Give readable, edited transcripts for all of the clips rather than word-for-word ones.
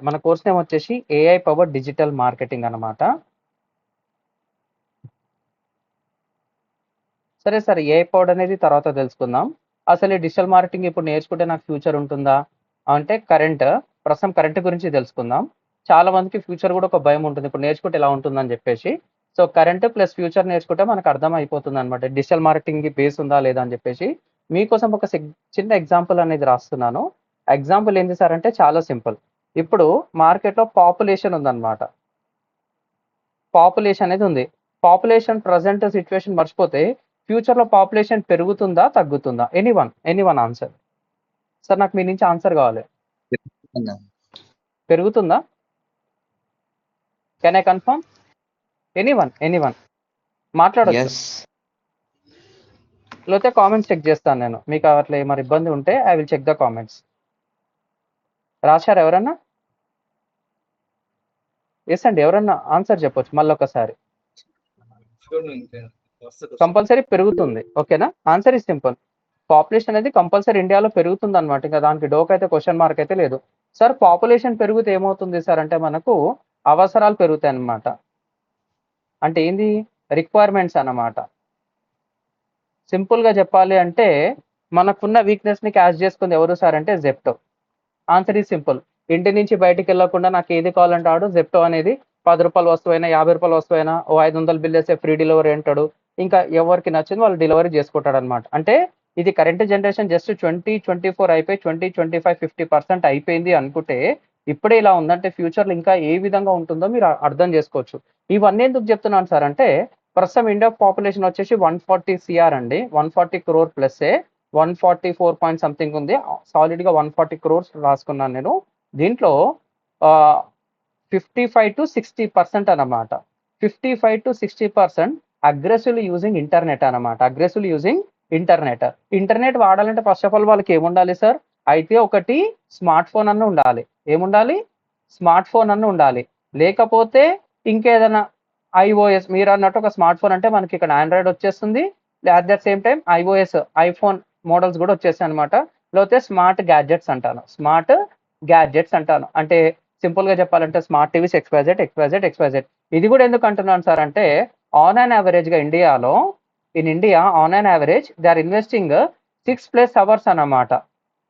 మన course name వచ్చేసి AI power digital marketing అనమాట. సరే సార్, ఏఐ పవర్ అనేది తర్వాత తెలుసుకుందాం. అసలు ఈ డిజిటల్ మార్కెటింగ్ ఇప్పుడు నేర్చుకుంటే నాకు ఫ్యూచర్ ఉంటుందా అంటే ప్రస్తుతం కరెంట్ గురించి తెలుసుకుందాం. చాలా మందికి ఫ్యూచర్ కూడా ఒక భయం ఉంటుంది, ఇప్పుడు నేర్చుకుంటే ఎలా ఉంటుందని చెప్పేసి. సో కరెంట్ ప్లస్ ఫ్యూచర్ నేర్చుకుంటే మనకు అర్థం అయిపోతుంది అనమాట డిజిటల్ మార్కెటింగ్ బేస్ ఉందా లేదా అని చెప్పేసి. మీకోసం ఒక చిన్న ఎగ్జాంపుల్ అనేది రాస్తున్నాను. ఎగ్జాంపుల్ ఏంటి సార్ అంటే చాలా సింపుల్. ఇప్పుడు మార్కెట్లో పాపులేషన్ ఉందన్నమాట. పాపులేషన్ అనేది ఉంది. పాపులేషన్ ప్రజెంట్ సిచ్యువేషన్ మర్చిపోతే ఫ్యూచర్లో పాపులేషన్ పెరుగుతుందా తగ్గుతుందా? Anyone answer. సార్ నాకు మీ నుంచి ఆన్సర్ కావాలి. పెరుగుతుందా? Can I confirm? ఎనీవన్ మాట్లాడొచ్చు. లేకపోతే కామెంట్స్ చెక్ చేస్తాను నేను, మీకు అట్లా ఏమైనా ఇబ్బంది ఉంటే I will check the comments. రాశారు ఎవరన్నా? ఎస్ అండి, ఎవరన్నా ఆన్సర్ చెప్పొచ్చు మళ్ళీ ఒకసారి. కంపల్సరీ పెరుగుతుంది. ఓకేనా? Answer is simple. పాపులేషన్ అనేది కంపల్సరీ ఇండియాలో పెరుగుతుంది అనమాట. ఇంకా దానికి డోక్ అయితే క్వశ్చన్ మార్క్ అయితే లేదు. సార్ పాపులేషన్ పెరిగితే ఏమవుతుంది సార్ అంటే మనకు అవసరాలు పెరుగుతాయి అన్నమాట. అంటే ఏంది? రిక్వైర్మెంట్స్ అన్నమాట. సింపుల్గా చెప్పాలి అంటే మనకున్న వీక్నెస్ని క్యాచ్ చేసుకుంది ఎవరు సార్ అంటే జెప్టో. Answer is simple. ఇంటి నుంచి బయటికి వెళ్ళకుండా నాకు ఏది కావాలంటే ఆడు జెప్టో అనేది 10 రూపాయల వస్తువైనా 50 రూపాయల వస్తువైనా ఓ 500 బిల్ వేస్తే ఫ్రీ డెలివరీ అంటాడు. ఇంకా ఎవరికి నచ్చింది వాళ్ళు డెలివరీ చేసుకుంటాడు అనమాట. అంటే ఇది కరెంట్ జనరేషన్ జస్ట్ 2024 అయిపోయి 2025 50% అయిపోయింది అనుకుంటే ఇప్పుడే ఇలా ఉందంటే ఫ్యూచర్లో ఇంకా ఏ విధంగా ఉంటుందో మీరు అర్థం చేసుకోవచ్చు. ఇవన్నీ ఎందుకు చెప్తున్నాను సార్ అంటే ప్రస్తుతం ఇండియా పాపులేషన్ వచ్చేసి 140 సిఆర్ అండి. 140 crore ప్లస్ 144 పాయింట్ సంథింగ్ ఉంది. సాలిడ్గా 140 crores రాసుకున్నాను నేను. దీంట్లో 55 to 60% అన్నమాట. 55 to 60% అగ్రెసివ్లీ యూజింగ్ ఇంటర్నెట్ అన్నమాట. అగ్రెసివ్లీ యూజింగ్ ఇంటర్నెట్ వాడాలంటే ఫస్ట్ ఆఫ్ ఆల్ వాళ్ళకి ఏముండాలి సార్? అయితే ఒకటి స్మార్ట్ ఫోన్ అన్న ఉండాలి. ఏముండాలి? స్మార్ట్ ఫోన్ అన్న ఉండాలి. లేకపోతే ఇంకేదైనా ఐఓఎస్, మీరు అన్నట్టు ఒక స్మార్ట్ ఫోన్ అంటే మనకి ఇక్కడ ఆండ్రాయిడ్ వచ్చేస్తుంది. At the same time iOS iPhone models కూడా వచ్చేస్తాయి అనమాట. లేకపోతే స్మార్ట్ గ్యాడ్జెట్స్ అంటాను. అంటే సింపుల్ గా చెప్పాలంటే స్మార్ట్ టీవీస్ ఎక్స్వైజెడ్. ఇది కూడా ఎందుకు అంటున్నాను సార్ అంటే ఆన్ అండ్ యావరేజ్ గా in India on and average they are investing 6+ hours అన్నమాట.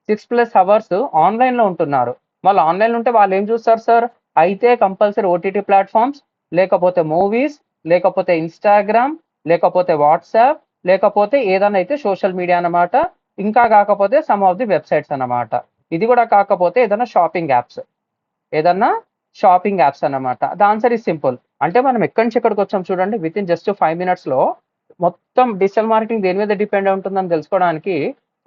6+ అవర్స్ ఆన్లైన్ లో ఉంటున్నారు. వాళ్ళు ఆన్లైన్ ఉంటే వాళ్ళు ఏం చూస్తారు సార్? అయితే కంపల్సరీ ఓటీటీ ప్లాట్ఫామ్స్, లేకపోతే మూవీస్, లేకపోతే ఇన్స్టాగ్రామ్, లేకపోతే వాట్సాప్, లేకపోతే ఏదైనా అయితే సోషల్ మీడియా అన్నమాట. ఇంకా కాకపోతే సమ్ ఆఫ్ ది వెబ్సైట్స్ అన్నమాట. ఇది కూడా కాకపోతే ఏదైనా షాపింగ్ యాప్స్ అన్నమాట. The answer is simple. అంటే మనం ఎక్కడి నుంచి ఎక్కడికి వచ్చాం చూడండి. విత్ ఇన్ జస్ట్ 5 minutes లో మొత్తం డిజిటల్ మార్కెటింగ్ దేని మీద డిపెండ్ అయి ఉంటుందని తెలుసుకోవడానికి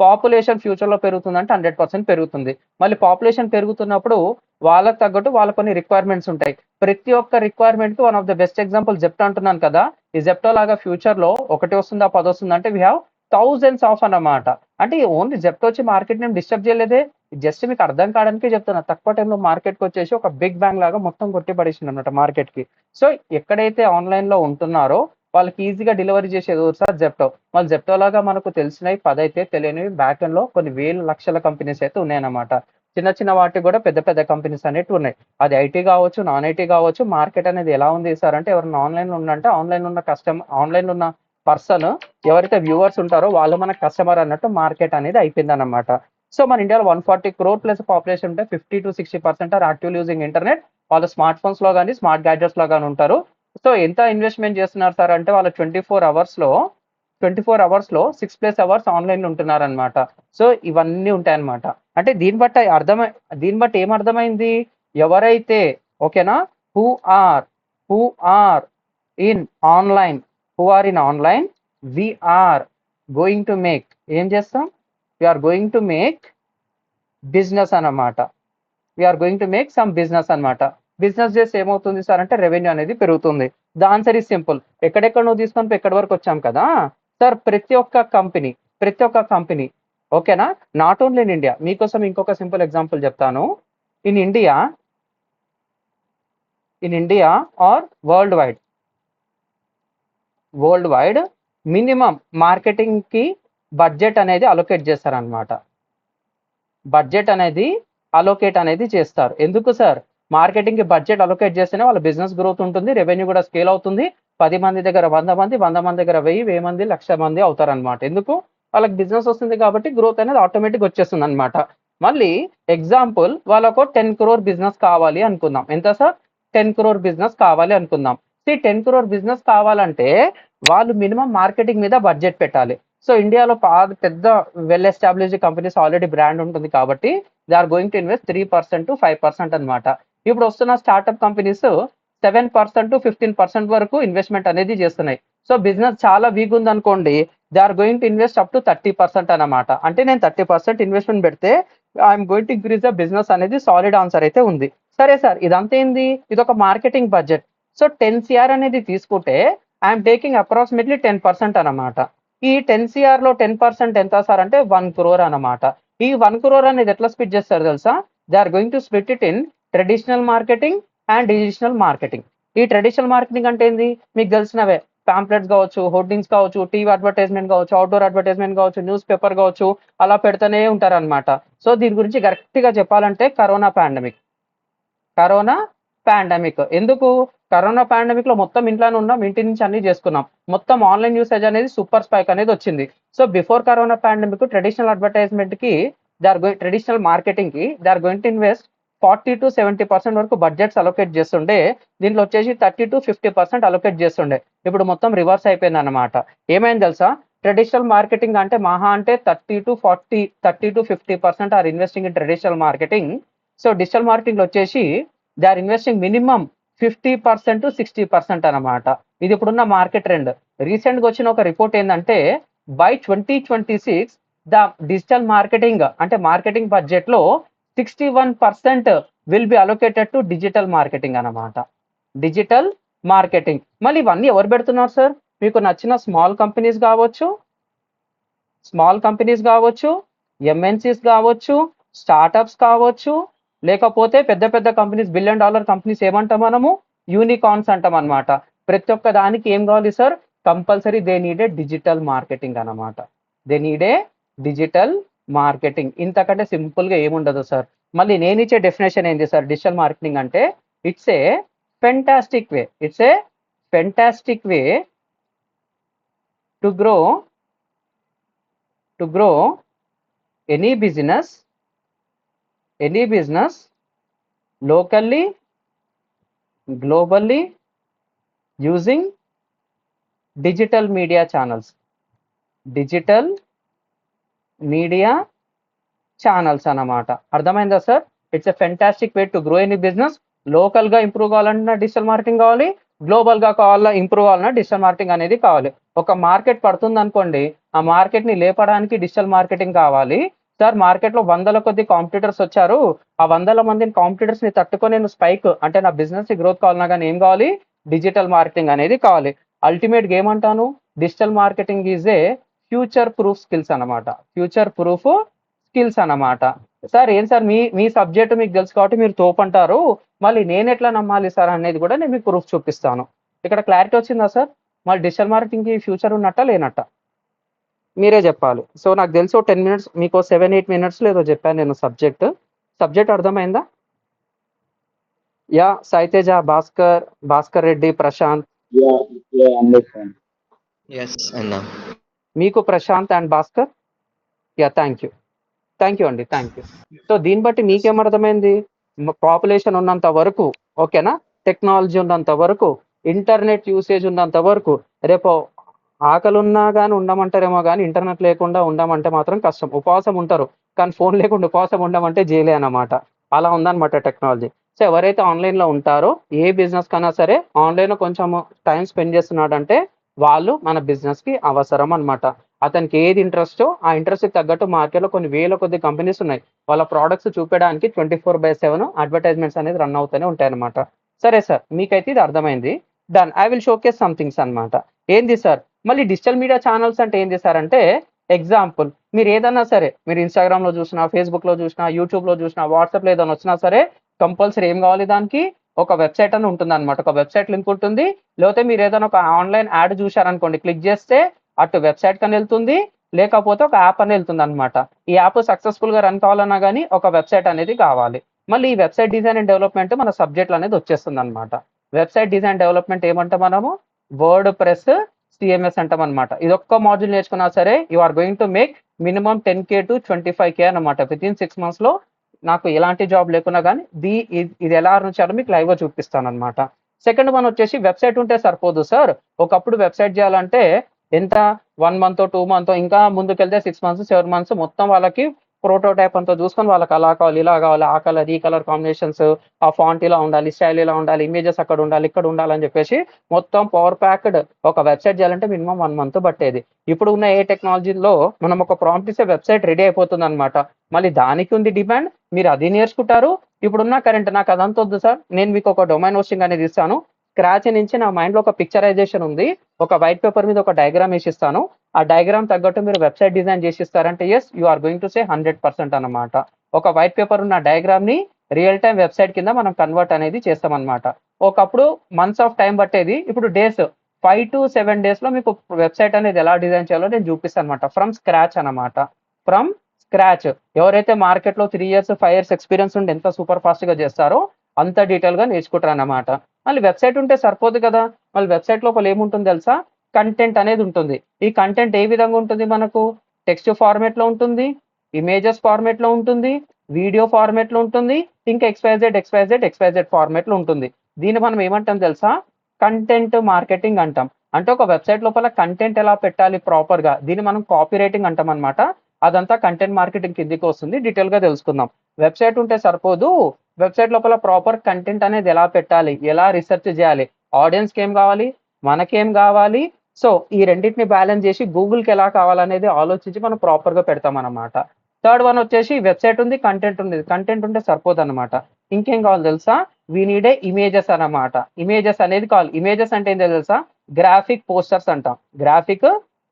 పాపులేషన్ ఫ్యూచర్లో పెరుగుతుందంటే 100% పెరుగుతుంది. మళ్ళీ పాపులేషన్ పెరుగుతున్నప్పుడు వాళ్ళకి తగ్గట్టు వాళ్ళ కొన్ని రిక్వైర్మెంట్స్ ఉంటాయి. ప్రతి ఒక్క రిక్వైర్మెంట్కి one of the best example Zepto అంటున్నాను కదా. ఈ జెప్టో లాగా ఫ్యూచర్లో 1 వస్తుందా 10 వస్తుందా అంటే వీ హ్యావ్ థౌజండ్స్ ఆఫ్ అన్నమాట. అంటే ఓన్లీ జెప్టో వచ్చి మార్కెట్ నేను డిస్టర్బ్ చేయలేదే. జస్ట్ మీకు అర్థం కావడానికి చెప్తున్నా. తక్కువ టైంలో మార్కెట్కి వచ్చేసి ఒక బిగ్ బ్యాంగ్ లాగా మొత్తం కొట్టి పడేసింది అనమాట మార్కెట్కి. సో ఎక్కడైతే ఆన్లైన్లో ఉంటున్నారో వాళ్ళకి ఈజీగా డెలివరీ చేసేది సార్ జెప్టో. మళ్ళీ జెప్టో లాగా మనకు తెలిసినవి 10 అయితే తెలియనివి బ్యాక్ ఎండ్ లో కొన్ని వేల లక్షల కంపెనీస్ అయితే ఉన్నాయన్నమాట. చిన్న చిన్న వాటికి కూడా పెద్ద పెద్ద కంపెనీస్ అనేవి ఉన్నాయి. అది ఐటీ కావచ్చు, నాన్ ఐటీ కావచ్చు. మార్కెట్ అనేది ఎలా ఉంది సార్ అంటే ఎవరైనా ఆన్లైన్లో ఉందంటే ఆన్లైన్ ఉన్న పర్సన్ ఎవరైతే వ్యూవర్స్ ఉంటారో వాళ్ళు మన కస్టమర్ అన్నట్టు మార్కెట్ అనేది అయిపోయింది అన్నమాట. సో మన ఇండియాలో 140 crore ప్లస్ పాపులేషన్ ఉంటే 50 to 60% are active using internet. వాళ్ళు స్మార్ట్ ఫోన్స్ లో కానీ స్మార్ట్ గ్యాడ్జెట్స్ లో కానీ ఉంటారు. సో ఎంత ఇన్వెస్ట్మెంట్ చేస్తున్నారు సార్ అంటే వాళ్ళు 24 అవర్స్ లో 6+ అవర్స్ ఆన్లైన్ లో ఉంటున్నారు అనమాట. సో ఇవన్నీ ఉంటాయన్నమాట. అంటే దీన్ని బట్టి ఏం అర్థమైంది? ఎవరైతే ఓకేనా who are in online we are going to make ఏం చేస్తాం? We're going to make business అన్నమాట. We're going to make some business అనమాట. బిజినెస్ చేస్తే ఏమవుతుంది సార్ అంటే రెవెన్యూ అనేది పెరుగుతుంది. The answer is simple. ఎక్కడెక్కడ నువ్వు తీసుకొని ఎక్కడి వరకు వచ్చాం కదా సార్. ప్రతి ఒక్క కంపెనీ ఓకేనా, నాట్ ఓన్లీ ఇన్ ఇండియా. మీకోసం ఇంకొక సింపుల్ ఎగ్జాంపుల్ చెప్తాను. In India or world wide minimum marketing కి బడ్జెట్ అనేది అలొకేట్ చేస్తారనమాట. బడ్జెట్ అనేది అలోకేట్ అనేది చేస్తారు. ఎందుకు సార్? మార్కెటింగ్‌కి బడ్జెట్ అలోకేట్ చేస్తేనే వాళ్ళ బిజినెస్ గ్రోత్ ఉంటుంది. రెవెన్యూ కూడా స్కేల్ అవుతుంది. 10 మంది దగ్గర 100 మంది, 100 మంది దగ్గర 1000, 1000 మంది 1,00,000 మంది అవుతారనమాట. ఎందుకు? వాళ్ళకి బిజినెస్ వస్తుంది కాబట్టి గ్రోత్ అనేది ఆటోమేటిక్‌గా వచ్చేస్తుందనమాట. మళ్ళీ ఎగ్జాంపుల్ వాళ్ళకు 10 క్రోర్ బిజినెస్ కావాలి అనుకుందాం. ఎంత సార్? 10 క్రోర్ బిజినెస్ కావాలి అనుకుందాం. 10 క్రోర్ బిజినెస్ కావాలంటే వాళ్ళు మినిమం మార్కెటింగ్ మీద బడ్జెట్ పెట్టాలి. సో ఇండియాలో పెద్ద well established companies already brand ఉంటుంది కాబట్టి they are going to invest 3% to 5% అనమాట. ఇప్పుడు వస్తున్న స్టార్ట్అప్ కంపెనీస్ 7% to 15% వరకు ఇన్వెస్ట్మెంట్ అనేది చేస్తున్నాయి. సో బిజినెస్ చాలా వీక్ ఉంది అనుకోండి, they are going to invest up to 30% అనమాట. అంటే నేను 30% ఇన్వెస్ట్మెంట్ పెడితే I'm going to increase the business అనేది సాలిడ్ ఆన్సర్ అయితే ఉంది. సరే సార్, ఇదంతా ఏంది? ఇది ఒక మార్కెటింగ్ బడ్జెట్. సో 10 CR అనేది తీసుకుంటే ఐఎమ్ టేకింగ్ అప్రాక్సిమేట్లీ 10% అనమాట. ఈ 10 CR లో 10% ఎంత సార్ అంటే 1 crore అనమాట. ఈ 1 crore అనేది ఎట్లా స్ప్లిట్ చేస్తారు తెలుసా? They are going to split it in traditional marketing and digital marketing. ఈ ట్రెడిషనల్ మార్కెటింగ్ అంటే ఏంది? మీకు తెలిసినవే, పాంప్లెట్స్ కావచ్చు, హోర్డింగ్స్ కావచ్చు, టీవీ అడ్వర్టైజ్మెంట్ కావచ్చు, అవుట్డోర్ అడ్వర్టైజ్మెంట్ కావచ్చు, న్యూస్ పేపర్ కావచ్చు, అలా పెడుతూనే ఉంటారనమాట. సో దీని గురించి కరెక్ట్గా చెప్పాలంటే కరోనా పాండమిక్. ఎందుకు? కరోనా పాండమిక్ లో మొత్తం ఇంట్లోనే ఉన్నాం, ఇంటి నుంచి అన్ని చేసుకున్నాం, మొత్తం ఆన్లైన్ యూసేజ్ అనేది సూపర్ స్పైక్ అనేది వచ్చింది. So before corona pandemic traditional advertisement కి ట్రెడిషనల్ మార్కెటింగ్ కి they are going to invest 40 to 70% వరకు బడ్జెట్స్ అలొకేట్ చేస్తుండే. దీంట్లో వచ్చేసి 30 to 50% అలొకేట్ చేస్తుండే. ఇప్పుడు మొత్తం రివర్స్ అయిపోయింది అనమాట. ఏమైంది తెలుసా? ట్రెడిషనల్ మార్కెటింగ్ అంటే మహా అంటే 30 to 50% are investing in traditional marketing. So digital marketing వచ్చేసి they are investing minimum 50% to 60% అనమాట. ఇది ఇప్పుడున్న మార్కెట్ ట్రెండ్. రీసెంట్ గా వచ్చిన ఒక రిపోర్ట్ ఏంటంటే బై 2026 ద డిజిటల్ మార్కెటింగ్ అంటే మార్కెటింగ్ బడ్జెట్ లో 61% will be allocated to digital marketing అనమాట. Digital marketing. మళ్ళీ ఇవన్నీ ఎవరు పెడుతున్నారు సార్? మీకు నచ్చిన స్మాల్ కంపెనీస్ కావచ్చు, ఎంఎన్సీస్ కావచ్చు, స్టార్టప్స్ కావచ్చు, లేకపోతే పెద్ద పెద్ద కంపెనీస్, $1 billion కంపెనీస్ ఏమంటాం మనము? యూనికార్న్స్ అంటాం అనమాట. ప్రతి ఒక్క దానికి ఏం కావాలి sir? Compulsory they need a digital marketing అనమాట. They need a digital marketing. ఇంతకంటే సింపుల్ గా ఏముండదు సార్. మళ్ళీ నేను ఇచ్చే డెఫినేషన్ ఏంటి సార్? డిజిటల్ మార్కెటింగ్ అంటే it's a fantastic way to grow any business locally, globally using digital media channels అన్నమాట. అర్థమైందా sir? It's a fantastic way to grow any business. Local గా ఇంప్రూవ్ కావాలన్నా డిజిటల్ మార్కెటింగ్ కావాలి, global గా కావాలన్నా improve కావాలన్నా digital marketing అనేది కావాలి. ఒక మార్కెట్ పడుతుంది అనుకోండి, ఆ మార్కెట్ ని లేపడానికి డిజిటల్ మార్కెటింగ్ కావాలి. సార్ మార్కెట్ లో 100 కొద్ది కాంపిటీటర్స్ వచ్చారు, ఆ 100 మందిని కాంపిటీటర్స్ ని తట్టుకొని నేను స్పైక్ అంటే నా బిజినెస్ గ్రోత్ కావాలన్నా కానీ ఏం కావాలి? డిజిటల్ మార్కెటింగ్ అనేది కావాలి. అల్టిమేట్ గా ఏమంటాను? Digital marketing is a future proof skills అనమాట. సార్ ఏం సార్ మీ సబ్జెక్ట్ మీకు తెలుసు కాబట్టి మీరు తోపంటారు, మళ్ళీ నేను ఎట్లా నమ్మాలి సార్ అనేది కూడా నేను మీకు ప్రూఫ్ చూపిస్తాను. ఇక్కడ క్లారిటీ వచ్చిందా సార్? మళ్ళీ డిజిటల్ మార్కెటింగ్ కి ఫ్యూచర్ ఉన్నట్ట లేనట్ట మీరే చెప్పాలి. సో నాకు తెలుసు 10 minutes, మీకు 7-8 minutes ఏదో చెప్పాను నేను సబ్జెక్ట్ అర్థమైందా? యా సాయితేజ, భాస్కర్ రెడ్డి, ప్రశాంత్. మీకు Prashanth and Bhaskar. Yeah thank you అండి, థ్యాంక్ యూ. సో దీన్ని బట్టి మీకేమర్థమైంది? పాపులేషన్ ఉన్నంత వరకు ఓకేనా, టెక్నాలజీ ఉన్నంత వరకు, ఇంటర్నెట్ యూసేజ్ ఉన్నంత వరకు, రేపు ఆకలి ఉన్నా కానీ ఉండమంటారేమో కానీ ఇంటర్నెట్ లేకుండా ఉండమంటే మాత్రం కష్టం. ఉపవాసం ఉంటారు కానీ ఫోన్ లేకుండా ఉపవాసం ఉండమంటే జైలే అన్నమాట. అలా ఉందన్నమాట టెక్నాలజీ. సో ఎవరైతే ఆన్లైన్లో ఉంటారో ఏ బిజినెస్ కన్నా సరే ఆన్లైన్లో కొంచెం టైం స్పెండ్ చేస్తున్నాడంటే వాళ్ళు మన బిజినెస్కి అవసరం అనమాట. అతనికి ఏది ఇంట్రెస్టో ఆ ఇంట్రెస్ట్కి తగ్గట్టు మార్కెట్లో కొన్ని వేల కొద్ది కంపెనీస్ ఉన్నాయి. వాళ్ళ ప్రోడక్ట్స్ చూపించడానికి 24/7 అడ్వర్టైజ్మెంట్స్ అనేది రన్ అవుతూనే ఉంటాయి అనమాట. సరే సార్, మీకైతే ఇది అర్థమైంది. Done. I will showcase somethings అనమాట. ఏంది సార్? మళ్ళీ డిజిటల్ మీడియా ఛానల్స్ అంటే ఏంది సార్ అంటే, ఎగ్జాంపుల్ మీరు ఏదన్నా సరే, మీరు ఇన్స్టాగ్రామ్లో చూసినా, ఫేస్బుక్లో చూసినా, యూట్యూబ్లో చూసినా, వాట్సాప్లో ఏదైనా వచ్చినా సరే కంపల్సరీ ఏం కావాలి? దానికి ఒక వెబ్సైట్ అని ఉంటుంది అనమాట. ఒక వెబ్సైట్ లింక్ ఉంటుంది. లేకపోతే మీరు ఏదైనా ఒక ఆన్లైన్ యాడ్ చూశారనుకోండి, క్లిక్ చేస్తే అటు వెబ్సైట్ కని వెళ్తుంది, లేకపోతే ఒక యాప్ అనేది వెళ్తుందనమాట. ఈ యాప్ సక్సెస్‌ఫుల్‌గా రన్ కావాలన్నా గాని ఒక వెబ్‌సైట్ అనేది కావాలి. మళ్ళీ ఈ వెబ్‌సైట్ డిజైన్ అండ్ డెవలప్‌మెంట్ మన సబ్జెక్ట్‌లో అనేది వచ్చేస్తుందనమాట. వెబ్‌సైట్ డిజైన్ డెవలప్‌మెంట్ ఏమంటాం మనము? వర్డ్ ప్రెస్, సీఎంఎస్ అంటామనమాట. ఇదొక్క మాడ్యూల్ నేర్చుకున్నా సరే you are going to make minimum 10,000 to 25,000 అనమాట. వితిన్ 6 మంత్స్‌లో నాకు ఎలాంటి జాబ్ లేకున్నా గాని ఇది ఎలా ఎర్న్ చేయాలో మీకు లైవ్‌గా చూపిస్తాననమాట. సెకండ్ వన్ వచ్చేసి వెబ్‌సైట్ ఉంటే సరిపోదు సార్. ఒకప్పుడు వెబ్‌సైట్ చేయాలంటే ఎంత 1 మంతో, 2 మంతో ఇంకా ముందుకెళ్తే 6 మంత్స్, 7 మంత్స్ మొత్తం వాళ్ళకి ప్రోటోటైప్ అంతా చూసుకొని వాళ్ళకి అలా కావాలి, ఇలా కావాలి, ఆ కలర్, ఈ కలర్ కాంబినేషన్స్, ఆ ఫాంట్ ఇలా ఉండాలి, స్టైల్ ఇలా ఉండాలి, ఇమేజెస్ అక్కడ ఉండాలి, ఇక్కడ ఉండాలని చెప్పేసి మొత్తం పవర్ ప్యాక్డ్ ఒక వెబ్‌సైట్ చేయాలంటే మినిమమ్ 1 మంత్ పట్టేది. ఇప్పుడు ఉన్న ఏ టెక్నాలజీలో మనం ఒక ప్రాంప్ట్ ఇస్తే వెబ్‌సైట్ రెడీ అయిపోతుందనమాట. మళ్ళీ దానికి ఉంది డిమాండ్. మీరు అది నేర్చుకుంటారు. ఇప్పుడున్న కరెంట్ నాకు అదంతా వద్దు సార్. నేను మీకు ఒక డొమైన్ హోస్టింగ్ అనేది ఇస్తాను. స్క్రాచ్ నుంచి నా మైండ్‌లో ఒక పిక్చరైజేషన్ ఉంది. ఒక వైట్ పేపర్ మీద ఒక డయాగ్రామ్ ఏసిస్తాను. ఆ డయాగ్రామ్ తగ్గట్టు మీరు వెబ్‌సైట్ డిజైన్ చేసిస్తారంటే yes you are going to say 100% అన్నమాట. ఒక వైట్ పేపర్ ఉన్న డయాగ్రామ్‌ని రియల్ టైమ్ వెబ్‌సైట్ కింద మనం కన్వర్ట్ అనేది చేస్తామన్నమాట. ఒకప్పుడు మంత్స్ ఆఫ్ టైమ్ పట్టేది. ఇప్పుడు డేస్ 5-7 డేస్‌లో మీకు వెబ్‌సైట్ అనేది ఎలా డిజైన్ చేయాలో నేను చూపిస్తానన్నమాట. ఫ్రమ్ స్క్రాచ్ అన్నమాట. From scratch. ఎవరైతే మార్కెట్‌లో 3 ఇయర్స్, 5 ఇయర్స్ ఎక్స్‌పీరియన్స్ ఉండి ఎంత సూపర్ ఫాస్ట్‌గా చేస్తారో అంత డీటెయిల్‌గా నేర్చుకుంటారన్నమాట. మళ్ళీ వెబ్‌సైట్ ఉంటే సరిపోదు కదా! మళ్ళీ వెబ్‌సైట్ లోపల ఏముంటుందో తెలుసా? కంటెంట్ అనేది ఉంటుంది. ఈ కంటెంట్ ఏ విధంగా ఉంటుంది మనకు? టెక్స్ట్ ఫార్మాట్‌లో ఉంటుంది, ఇమేజెస్ ఫార్మాట్‌లో ఉంటుంది, వీడియో ఫార్మాట్‌లో ఉంటుంది, ఇంకా ఎక్స్‌వైజెడ్ ఫార్మాట్‌లో ఉంటుంది. దీన్ని మనం ఏమంటాం తెలుసా? కంటెంట్ మార్కెటింగ్ అంటాం. అంటే ఒక వెబ్‌సైట్ లోపల కంటెంట్ ఎలా పెట్టాలి ప్రాపర్‌గా దీన్ని మనం కాపీ రైటింగ్ అంటామన్నమాట. అదంతా కంటెంట్ మార్కెటింగ్ కిందకి వస్తుంది. డీటెయిల్‌గా తెలుసుకుందాం. వెబ్‌సైట్ ఉంటే సరిపోదు. వెబ్‌సైట్ లోపల ప్రాపర్ కంటెంట్ అనేది ఎలా పెట్టాలి? ఎలా రిసర్చ్ చేయాలి? ఆడియన్స్‌కి ఏం కావాలి? మనకేం కావాలి? సో, ఈ రెండిటిని బ్యాలెన్స్ చేసి గూగుల్‌కి ఎలా కావాలనేది ఆలోచించి మనం ప్రాపర్‌గా పెడతామన్నమాట. థర్డ్ వన్ వచ్చేసి వెబ్‌సైట్ ఉంది, కంటెంట్ ఉంది. కంటెంట్ ఉంటే సరిపోదన్నమాట. ఇంకేం కావాలో తెలుసా? వి నీడ్ ఏ ఇమేజెస్ అన్నమాట. ఇమేజెస్ అనేది కావాలి. ఇమేజెస్ అంటే ఏంటో తెలుసా? గ్రాఫిక్ పోస్టర్స్ అంటాం. గ్రాఫిక్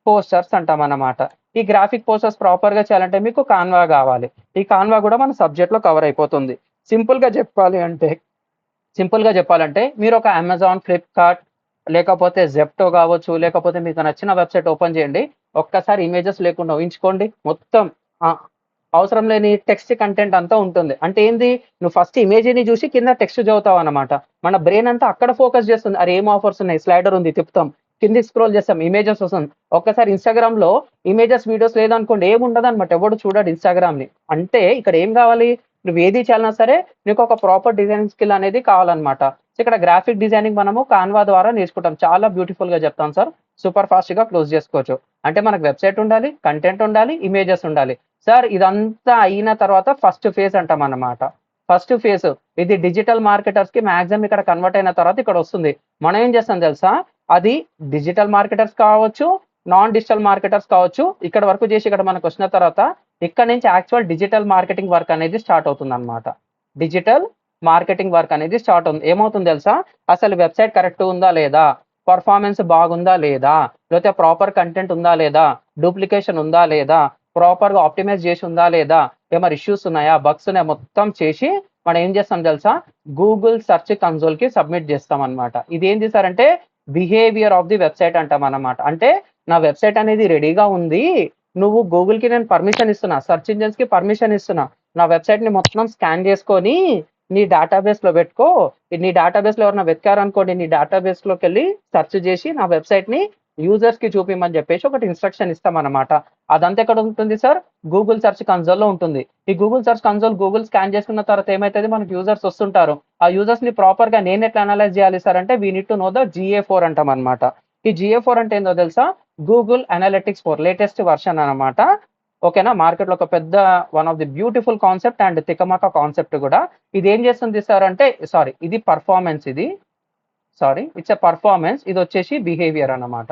పోస్టర్స్ అంటామన్నమాట. ఈ గ్రాఫిక్ పోస్టర్స్ ప్రాపర్‌గా చేయాలంటే మీకు కాన్వా కావాలి. ఈ కాన్వా కూడా మన సబ్జెక్ట్‌లో కవర్ అయిపోతుంది. సింపుల్‌గా చెప్పాలి అంటే మీరు ఒక అమెజాన్, ఫ్లిప్‌కార్ట్ లేకపోతే జెప్టో కావచ్చు, లేకపోతే మీకు నచ్చిన వెబ్‌సైట్ ఓపెన్ చేయండి. ఒక్కసారి ఇమేజెస్ లేకుండా ఊహించుకోండి. మొత్తం ఆహ్, అవసరం లేని టెక్స్ట్ కంటెంట్ అంతా ఉంటుంది. అంటే ఏంది? నువ్వు ఫస్ట్ ఇమేజ్‌ని చూసి కింద టెక్స్ట్ చదువుతావన్నమాట. మన బ్రెయిన్ అంతా అక్కడ ఫోకస్ చేస్తుంది. అరే! ఏం ఆఫర్స్ ఉన్నాయి? స్లైడర్ ఉంది తిప్పుతాం. కిందకి స్క్రోల్ చేస్తాం. ఇమేజెస్ వస్తుంది. ఒక్కసారి ఇన్‌స్టాగ్రామ్‌లో ఇమేజెస్, వీడియోస్ లేదనుకోండి ఏముండదన్నమాట. ఎవడు చూడడు ఇన్‌స్టాగ్రామ్‌ని. అంటే ఇక్కడ ఏం కావాలి? నువ్వు ఏది చేయాలన్నా సరే నీకు ఒక ప్రాపర్ డిజైనింగ్ స్కిల్ అనేది కావాలన్నమాట. సో, ఇక్కడ గ్రాఫిక్ డిజైనింగ్ మనము కాన్వా ద్వారా నేర్చుకుంటాం. చాలా బ్యూటిఫుల్‌గా చెప్తాను సార్. సూపర్ ఫాస్ట్‌గా క్లోజ్ చేసుకోవచ్చు. అంటే మనకు వెబ్‌సైట్ ఉండాలి, కంటెంట్ ఉండాలి, ఇమేజెస్ ఉండాలి. సార్ ఇదంతా అయిన తర్వాత ఫస్ట్ ఫేజ్ అంటామన్నమాట. ఫస్ట్ ఫేజ్ ఇది డిజిటల్ మార్కెటర్స్‌కి మాక్సిమం ఇక్కడ కన్వర్ట్ అయిన తర్వాత ఇక్కడొస్తుంది. మనం ఏం చేస్తాం తెలుసా? అది డిజిటల్ మార్కెటర్స్ కావచ్చు, నాన్ డిజిటల్ మార్కెటర్స్ కావచ్చు. ఇక్కడ వరకు చేసి ఇక్కడ మనకొచ్చిన తర్వాత ఇక్కడ నుంచి యాక్చువల్ డిజిటల్ మార్కెటింగ్ వర్క్ అనేది స్టార్ట్ అవుతుందన్నమాట. డిజిటల్ మార్కెటింగ్ వర్క్ అనేది స్టార్ట్ అవుతుంది. ఏమవుతుందో తెలుసా? అసలు వెబ్‌సైట్ కరెక్ట్ ఉందా లేదా? పర్ఫార్మెన్స్ బాగుందా లేదా? లేకపోతే ప్రాపర్ కంటెంట్ ఉందా లేదా? డూప్లికేషన్ ఉందా లేదా? ప్రాపర్‌గా ఆప్టిమైజ్ చేసి ఉందా లేదా? ఏమైనా ఇష్యూస్ ఉన్నాయా? బగ్స్ ఉన్నాయా? మొత్తం చేసి మనం ఏం చేస్తాం తెలుసా? గూగుల్ సెర్చ్ కన్సోల్‌కి సబ్మిట్ చేస్తామన్నమాట. ఇదేంటి సార్ అంటే బిహేవియర్ ఆఫ్ ది వెబ్‌సైట్ అంటామన్నమాట. అంటే నా వెబ్‌సైట్ అనేది రెడీగా ఉంది. నువ్వు గూగుల్‌కి నేను పర్మిషన్ ఇస్తున్నా. సెర్చ్ ఇంజిన్స్‌కి పర్మిషన్ ఇస్తున్నా. నా వెబ్‌సైట్‌ని మొత్తం స్కాన్ చేసుకొని నీ డేటాబేస్‌లో పెట్టుకో. నీ డేటాబేస్‌లో ఎవరైనా వెతికారనుకోండి, నీ డేటాబేస్‌లోకెళ్ళి సెర్చ్ చేసి నా వెబ్‌సైట్‌ని యూజర్స్‌కి చూపిమని చెప్పేసి ఒకటి ఇన్‌స్ట్రక్షన్ ఇస్తామన్నమాట. అదంతా ఎక్కడ ఉంటుంది సార్? గూగుల్ సెర్చ్ కన్సోల్‌లో ఉంటుంది. ఈ Google search console Google scan చేసుకున్న తర్వాత ఏమైతది మనకు యూజర్స్ వస్తుంటారు. ఆ యూజర్స్‌ని ప్రాపర్‌గా నేనెట్లా అనలైజ్ చేయాలి సార్ అంటే we need to know the GA4 అంటామన్నమాట. ఈ GA4 అంటే ఏందో తెలుసా? గూగుల్ అనలిటిక్స్ 4 లేటెస్ట్ వెర్షన్ అన్నమాట. ఓకేనా? మార్కెట్‌లో ఒక పెద్ద one of the beautiful concept and తికమక కాన్సెప్ట్ గూడా. ఇదేం చేస్తుంది సార్ అంటే ఇది పర్ఫార్మెన్స్ ఇది. It's a performance. ఇదొచ్చేసి బిహేవియర్ అన్నమాట.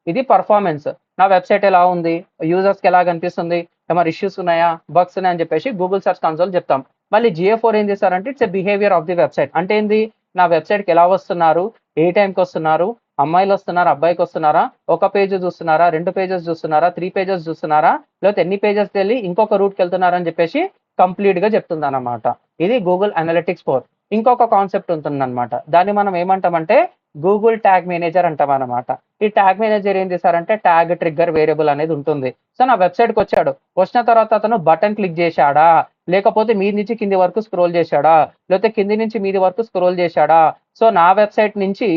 ఇది పర్ఫార్మెన్స్. నా వెబ్‌సైట్ ఎలా ఉంది? యూజర్స్‌కి ఎలా కనిపిస్తుంది? ఏమైనా ఇష్యూస్ ఉన్నాయా? బగ్స్ ఉన్నాయా? అని చెప్పేసి గూగుల్ సెర్చ్ కన్సోల్ చెప్తాం. మళ్ళీ GA4 ఏం చేశారంటే it's a behaviour of the website. అంటే ఏంది? నా వెబ్‌సైట్‌కి ఎలా వస్తున్నారు? ఏ టైంకొస్తున్నారు? అమ్మాయిలొస్తున్నారా? అబ్బాయికొస్తున్నారా? ఒక పేజ్ చూస్తున్నారా? 2 పేజెస్ చూస్తున్నారా? 3 పేజెస్ చూస్తున్నారా? లేకపోతే ఎన్ని పేజెస్‌కెళ్ళి ఇంకొక రూట్‌కెళ్తున్నారా? అని చెప్పేసి కంప్లీట్‌గా చెప్తుందన్నమాట. ఇది గూగుల్ అనలిటిక్స్ 4. ఇంకొక కాన్సెప్ట్ ఉంటుందన్నమాట. దాన్ని మనం ఏమంటామంటే గూగుల్ ట్యాగ్ మేనేజర్ అంటాం అనమాట. ఈ ట్యాగ్ మేనేజర్ ఏం చేశారంటే ట్యాగ్ ట్రిగ్గర్ వేరియబుల్ అనేది ఉంటుంది. సో నా వెబ్సైట్కి వచ్చాడు, వచ్చిన తర్వాత అతను బటన్ క్లిక్ చేశాడా, లేకపోతే మీది నుంచి కింది వరకు స్క్రోల్ చేశాడా, లేకపోతే కింది నుంచి మీది వరకు స్క్రోల్ చేశాడా, సో నా వెబ్సైట్ నుంచి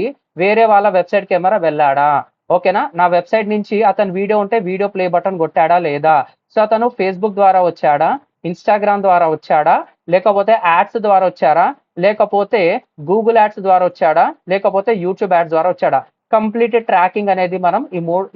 వేరే వాళ్ళ వెబ్సైట్ కెమెరా వెళ్ళాడా, ఓకేనా, నా వెబ్సైట్ నుంచి అతను వీడియో ఉంటే వీడియో ప్లే బటన్ కొట్టాడా లేదా, సో అతను ఫేస్బుక్ ద్వారా వచ్చాడా, ఇన్స్టాగ్రామ్ ద్వారా వచ్చాడా, లేకపోతే యాడ్స్ ద్వారా వచ్చారా, లేకపోతే గూగుల్ యాడ్స్ ద్వారా వచ్చాడా, లేకపోతే యూట్యూబ్ యాడ్స్ ద్వారా వచ్చాడా, కంప్లీట్ ట్రాకింగ్ అనేది మనం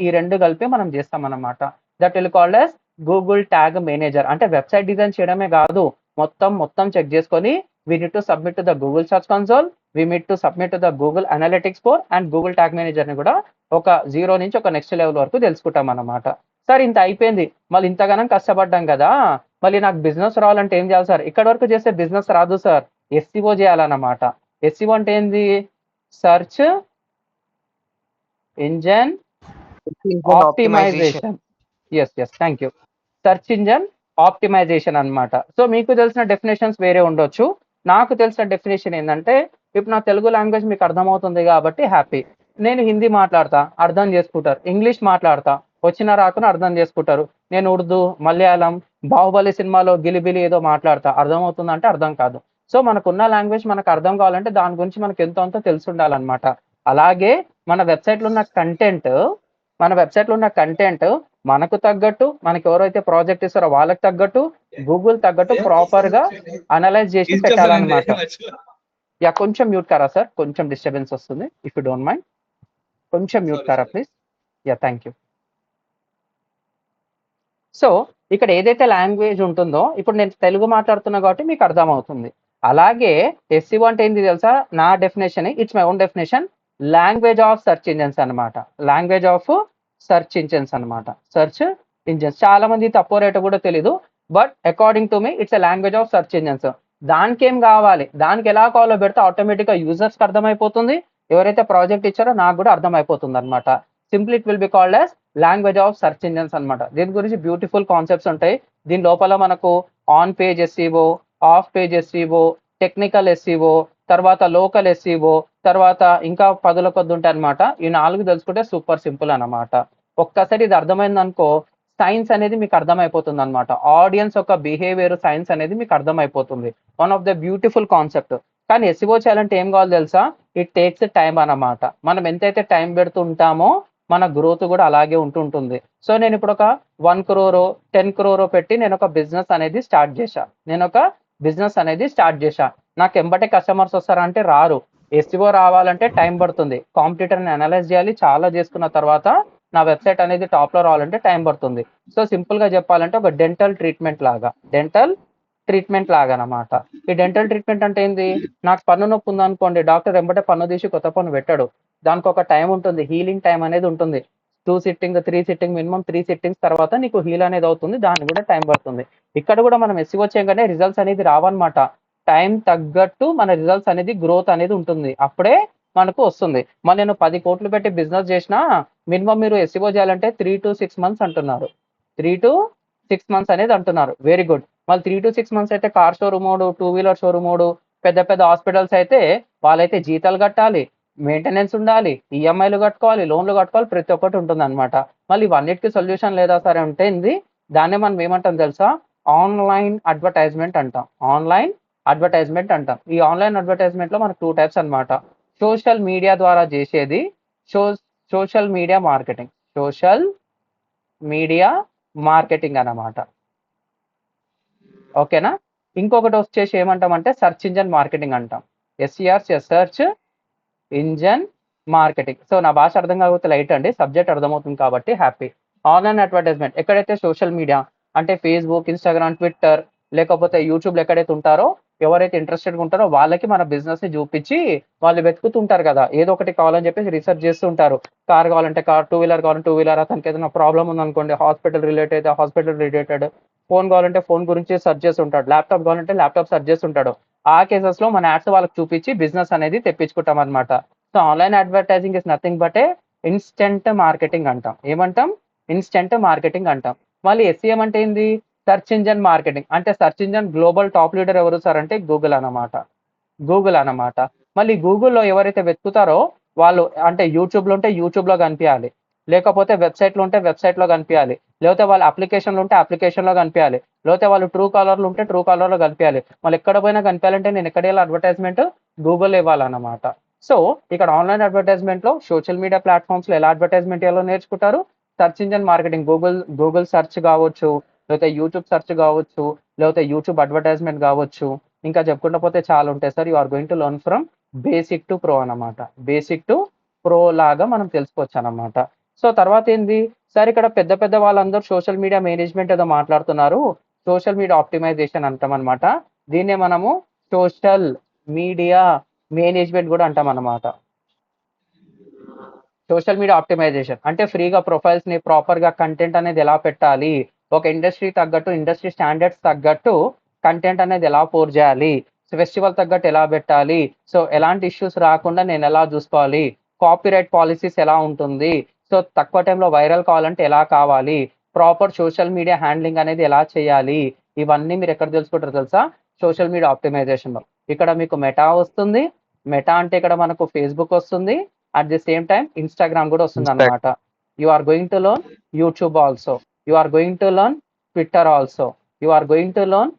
ఈ రెండు కలిపి మనం చేస్తాం అన్నమాట. That will called as Google tag manager. అంటే వెబ్సైట్ డిజైన్ చేయడమే కాదు, మొత్తం చెక్ చేసుకొని we need to submit to the Google Search Console, we need to submit to the Google Analytics 4 and Google Tag Manager ని కూడా ఒక 0 నుంచి ఒక నెక్స్ట్ లెవెల్ వరకు తెలుసుకుంటాం అన్నమాట. సార్ ఇంత అయిపోయింది, మళ్ళీ ఇంతగానం కష్టపడ్డాం కదా, మళ్ళీ నాకు బిజినెస్ రావాలంటే ఏం చేయాలి సార్? ఇక్కడ వరకు చేస్తే బిజినెస్ రాదు సార్, ఎస్సీఓ చేయాలన్నమాట. ఎస్సీఓ అంటే ఏంది? Search engine optimization. Yes thank you. Search engine optimization అన్నమాట. సో మీకు తెలిసిన డెఫినేషన్స్ వేరే ఉండొచ్చు, నాకు తెలిసిన డెఫినేషన్ ఏంటంటే, ఇప్పుడు నా తెలుగు లాంగ్వేజ్ మీకు అర్థమవుతుంది కాబట్టి హ్యాపీ. నేను హిందీ మాట్లాడతా, అర్థం చేసుకుంటారు. ఇంగ్లీష్ మాట్లాడతా, వచ్చిన రాకున అర్థం చేసుకుంటారు. నేను ఉర్దూ, మలయాళం, బాహుబలి సినిమాలో గిలిబిలి ఏదో మాట్లాడతా, అర్థమవుతుంది అంటే అర్థం కాదు. సో మనకున్న లాంగ్వేజ్ మనకు అర్థం కావాలంటే దాని గురించి మనకు ఎంతో అంత తెలిసి ఉండాలన్నమాట. అలాగే మన వెబ్సైట్లో ఉన్న కంటెంట్ మనకు తగ్గట్టు, మనకి ఎవరైతే ప్రాజెక్ట్ ఇస్తారో వాళ్ళకి తగ్గట్టు, గూగుల్ తగ్గట్టు ప్రాపర్ గా అనలైజ్ చేసి పెట్టాలన్నమాట. యా కొంచెం మ్యూట్ కారా సార్, కొంచెం డిస్టర్బెన్స్ వస్తుంది, ఇఫ్ యూ డోంట్ మైండ్ కొంచెం మ్యూట్ కారా please. Yeah thank you. So ఇక్కడ ఏదైతే లాంగ్వేజ్ ఉంటుందో, ఇప్పుడు నేను తెలుగు మాట్లాడుతున్నా కాబట్టి మీకు అర్థమవుతుంది. అలాగే ఎస్సీఓ అంటే ఏంది తెలుసా? నా definition, it's my own definition, language of search engines అనమాట. లాంగ్వేజ్ ఆఫ్ సర్చ్ ఇంజన్స్ అనమాట. సర్చ్ ఇంజన్స్ చాలా మంది తక్కువ రేటు కూడా తెలీదు, but according to me it's a language of search engines. దానికి ఏం కావాలి, దానికి ఎలా కావాలో పెడితే ఆటోమేటిక్గా యూజర్స్కి అర్థమైపోతుంది, ఎవరైతే ప్రాజెక్ట్ ఇచ్చారో నాకు కూడా అర్థమైపోతుంది అనమాట. Simply it will be called as language of search engines అనమాట. దీని గురించి బ్యూటిఫుల్ కాన్సెప్ట్స్ ఉంటాయి. దీని లోపల మనకు on page SCO, of page SCO, technical SCO, తర్వాత లోకల్ ఎస్సీఓ, తర్వాత ఇంకా 10 కొద్ది ఉంటాయి అనమాట. ఈ 4 తెలుసుకుంటే సూపర్ సింపుల్ అనమాట. ఒక్కసారి ఇది అర్థమైంది అనుకో, సైన్స్ అనేది మీకు అర్థమైపోతుంది అనమాట. ఆడియన్స్ యొక్క బిహేవియర్ సైన్స్ అనేది మీకు అర్థమైపోతుంది. One of the beautiful concept. కానీ ఎస్సీఓ చేయాలంటే ఏం కావాలి తెలుసా? ఇట్ టేక్స్ టైం అన్నమాట. మనం ఎంతైతే టైం పెడుతుంటామో మన గ్రోత్ కూడా అలాగే ఉంటుంటుంది. సో నేను ఇప్పుడు ఒక 1 crore 10 crore పెట్టి నేను ఒక బిజినెస్ అనేది స్టార్ట్ చేశా. నాకు ఎంబటే కస్టమర్స్ వస్తారా అంటే రారు. ఎస్సీఓ రావాలంటే టైం పడుతుంది. కాంపిటీటర్ని అనలైజ్ చేయాలి, చాలా చేసుకున్న తర్వాత నా వెబ్సైట్ అనేది టాప్లో రావాలంటే టైం పడుతుంది. సో సింపుల్గా చెప్పాలంటే ఒక డెంటల్ ట్రీట్మెంట్ లాగా అనమాట. ఈ డెంటల్ ట్రీట్మెంట్ అంటే ఏంది? నాకు పన్ను నొప్పి ఉందనుకోండి, డాక్టర్ ఎంబటే పన్ను తీసి కొత్త పన్ను పెట్టాడు. దానికి ఒక టైం ఉంటుంది, హీలింగ్ టైం అనేది ఉంటుంది. 2 సిట్టింగ్ 3 సిట్టింగ్ మినిమం 3 సిట్టింగ్స్ తర్వాత నీకు హీల్ అనేది అవుతుంది, దానికి కూడా టైం పడుతుంది. ఇక్కడ కూడా మనం ఎస్సీఓ చేయగానే రిజల్ట్స్ అనేది రావన్నమాట. టైం తగ్గట్టు మన రిజల్ట్స్ అనేది గ్రోత్ అనేది ఉంటుంది, అప్పుడే మనకు వస్తుంది. మరి నేను 10 కోట్లు పెట్టి బిజినెస్ చేసినా మినిమం మీరు ఎస్సీఓ చేయాలంటే 3 to 6 months అంటున్నారు. 3 to 6 months అనేది అంటున్నారు. Very good. మళ్ళీ 3 to 6 months అయితే కార్ షోరూమ్, 2-wheeler షోరూమ్, పెద్ద హాస్పిటల్స్ అయితే వాళ్ళైతే జీతాలు కట్టాలి, మెయింటెనెన్స్ ఉండాలి, ఈఎంఐలు కట్టుకోవాలి, లోన్లు కట్టుకోవాలి, ప్రతి ఒక్కటి ఉంటుంది అనమాట. మళ్ళీ ఇవన్నిటికీ సొల్యూషన్ లేదా సరే ఉంటుంది. దాన్నే మనం ఏమంటాం తెలుసా? ఆన్లైన్ అడ్వర్టైజ్మెంట్ అంటాం. ఈ ఆన్లైన్ అడ్వర్టైజ్మెంట్ లో మనకు 2 types అనమాట. సోషల్ మీడియా ద్వారా చేసేది, సోషల్ మీడియా మార్కెటింగ్ అన్నమాట. ఓకేనా? ఇంకొకటి వచ్చేసి ఏమంటామంటే సెర్చ్ ఇంజన్ మార్కెటింగ్ అంటాం. SER search engine marketing. So నా భాష అర్థం కాకపోతే లైట్ అండి, సబ్జెక్ట్ అర్థమవుతుంది కాబట్టి హ్యాపీ. ఆన్లైన్ అడ్వర్టైజ్మెంట్ ఎక్కడైతే సోషల్ మీడియా అంటే ఫేస్బుక్, ఇన్స్టాగ్రామ్, ట్విట్టర్, లేకపోతే యూట్యూబ్లో ఎక్కడైతే ఉంటారో, ఎవరైతే ఇంట్రెస్టెడ్గా ఉంటారో వాళ్ళకి మన బిజినెస్ని చూపించి వాళ్ళు వెతుకుతుంటారు కదా, ఏదో ఒకటి కావాలని చెప్పేసి రీసెర్చ్ చేస్తూ ఉంటారు. కార్ కావాలంటే కార్, 2-wheeler కావాలంటే 2-wheeler, అతనికి ఏదైనా ప్రాబ్లం ఉందనుకోండి హాస్పిటల్ రిలేటెడ్, ఫోన్ కావాలంటే ఫోన్ గురించి సెర్చ్ చేస్తుంటాడు, ల్యాప్టాప్ కావాలంటే ల్యాప్టాప్ సెర్చ్ చేస్తుంటాడు. ఆ కేసెస్లో మన యాడ్స్ వాళ్ళకి చూపించి బిజినెస్ అనేది తెప్పించుకుంటాం అనమాట. So online advertising is nothing but a instant marketing అంటాం. ఏమంటాం? ఇన్స్టెంట్ మార్కెటింగ్ అంటాం. మళ్ళీ SEM అంటే ఏంది? Search engine marketing. అంటే search engine global top leader ఎవరు సార్ అంటే గూగుల్ అన్నమాట. మళ్ళీ గూగుల్లో ఎవరైతే వెతుకుతారో వాళ్ళు అంటే యూట్యూబ్లో ఉంటే యూట్యూబ్లో కనిపించాలి, లేకపోతే వెబ్సైట్లో ఉంటే వెబ్సైట్లో కనిపించాలి, లేకపోతే వాళ్ళ అప్లికేషన్లో ఉంటే అప్లికేషన్లో కనిపించాలి, లేకపోతే వాళ్ళు ట్రూ కాలర్లు ఉంటే ట్రూ కాలర్లో కనిపించాలి. వాళ్ళు ఎక్కడ పోయినా కనిపించాలంటే నేను ఎక్కడ వెళ్ళి అడ్వర్టైజ్మెంట్ గూగుల్ ఇవ్వాలన్నమాట. సో ఇక్కడ ఆన్లైన్ అడ్వర్టైజ్మెంట్లో సోషల్ మీడియా ప్లాట్ఫామ్స్లో ఎలా అడ్వర్టైజ్మెంట్ చేయాలో నేర్చుకుంటారు. Search engine marketing Google search కావచ్చు, లేకపోతే యూట్యూబ్ సెర్చ్ కావచ్చు, లేకపోతే యూట్యూబ్ అడ్వర్టైజ్మెంట్ కావచ్చు, ఇంకా చెప్పుకుంటూ పోతే చాలా ఉంటాయి sir. You are going to learn from basic to pro అన్నమాట. బేసిక్ టు ప్రో లాగా మనం తెలుసుకోవచ్చు అన్నమాట. సో తర్వాత ఏంది సార్, ఇక్కడ పెద్ద పెద్ద వాళ్ళందరూ సోషల్ మీడియా మేనేజ్మెంట్ ఏదో మాట్లాడుతున్నారు. సోషల్ మీడియా ఆప్టిమైజేషన్ అంటాం అనమాట. దీన్నే మనము సోషల్ మీడియా మేనేజ్మెంట్ కూడా అంటాం అన్నమాట. సోషల్ మీడియా ఆప్టిమైజేషన్ అంటే ఫ్రీగా ప్రొఫైల్స్ ని ప్రాపర్ గా కంటెంట్ అనేది ఎలా పెట్టాలి, ఒక ఇండస్ట్రీ తగ్గట్టు ఇండస్ట్రీ స్టాండర్డ్స్ తగ్గట్టు కంటెంట్ అనేది ఎలా పోర్ చేయాలి, ఫెస్టివల్ తగ్గట్టు ఎలా పెట్టాలి, సో ఎలాంటి ఇష్యూస్ రాకుండా నేను ఎలా చూసుకోవాలి, కాపీరైట్ పాలసీస్ ఎలా ఉంటుంది, సో తక్కువ టైంలో వైరల్ కావాలంటే ఎలా కావాలి, ప్రాపర్ సోషల్ మీడియా హ్యాండ్లింగ్ అనేది ఎలా చేయాలి, ఇవన్నీ మీరు ఎక్కడ తెలుసుకుంటారు తెలుసా, సోషల్ మీడియా ఆప్టిమైజేషన్ లో. ఇక్కడ మీకు మెటా వస్తుంది. మెటా అంటే ఇక్కడ మనకు ఫేస్బుక్ వస్తుంది. At the same time Instagram కూడా వస్తుంది అనమాట. You are going to learn YouTube also, you are going to learn Twitter also, you are going to learn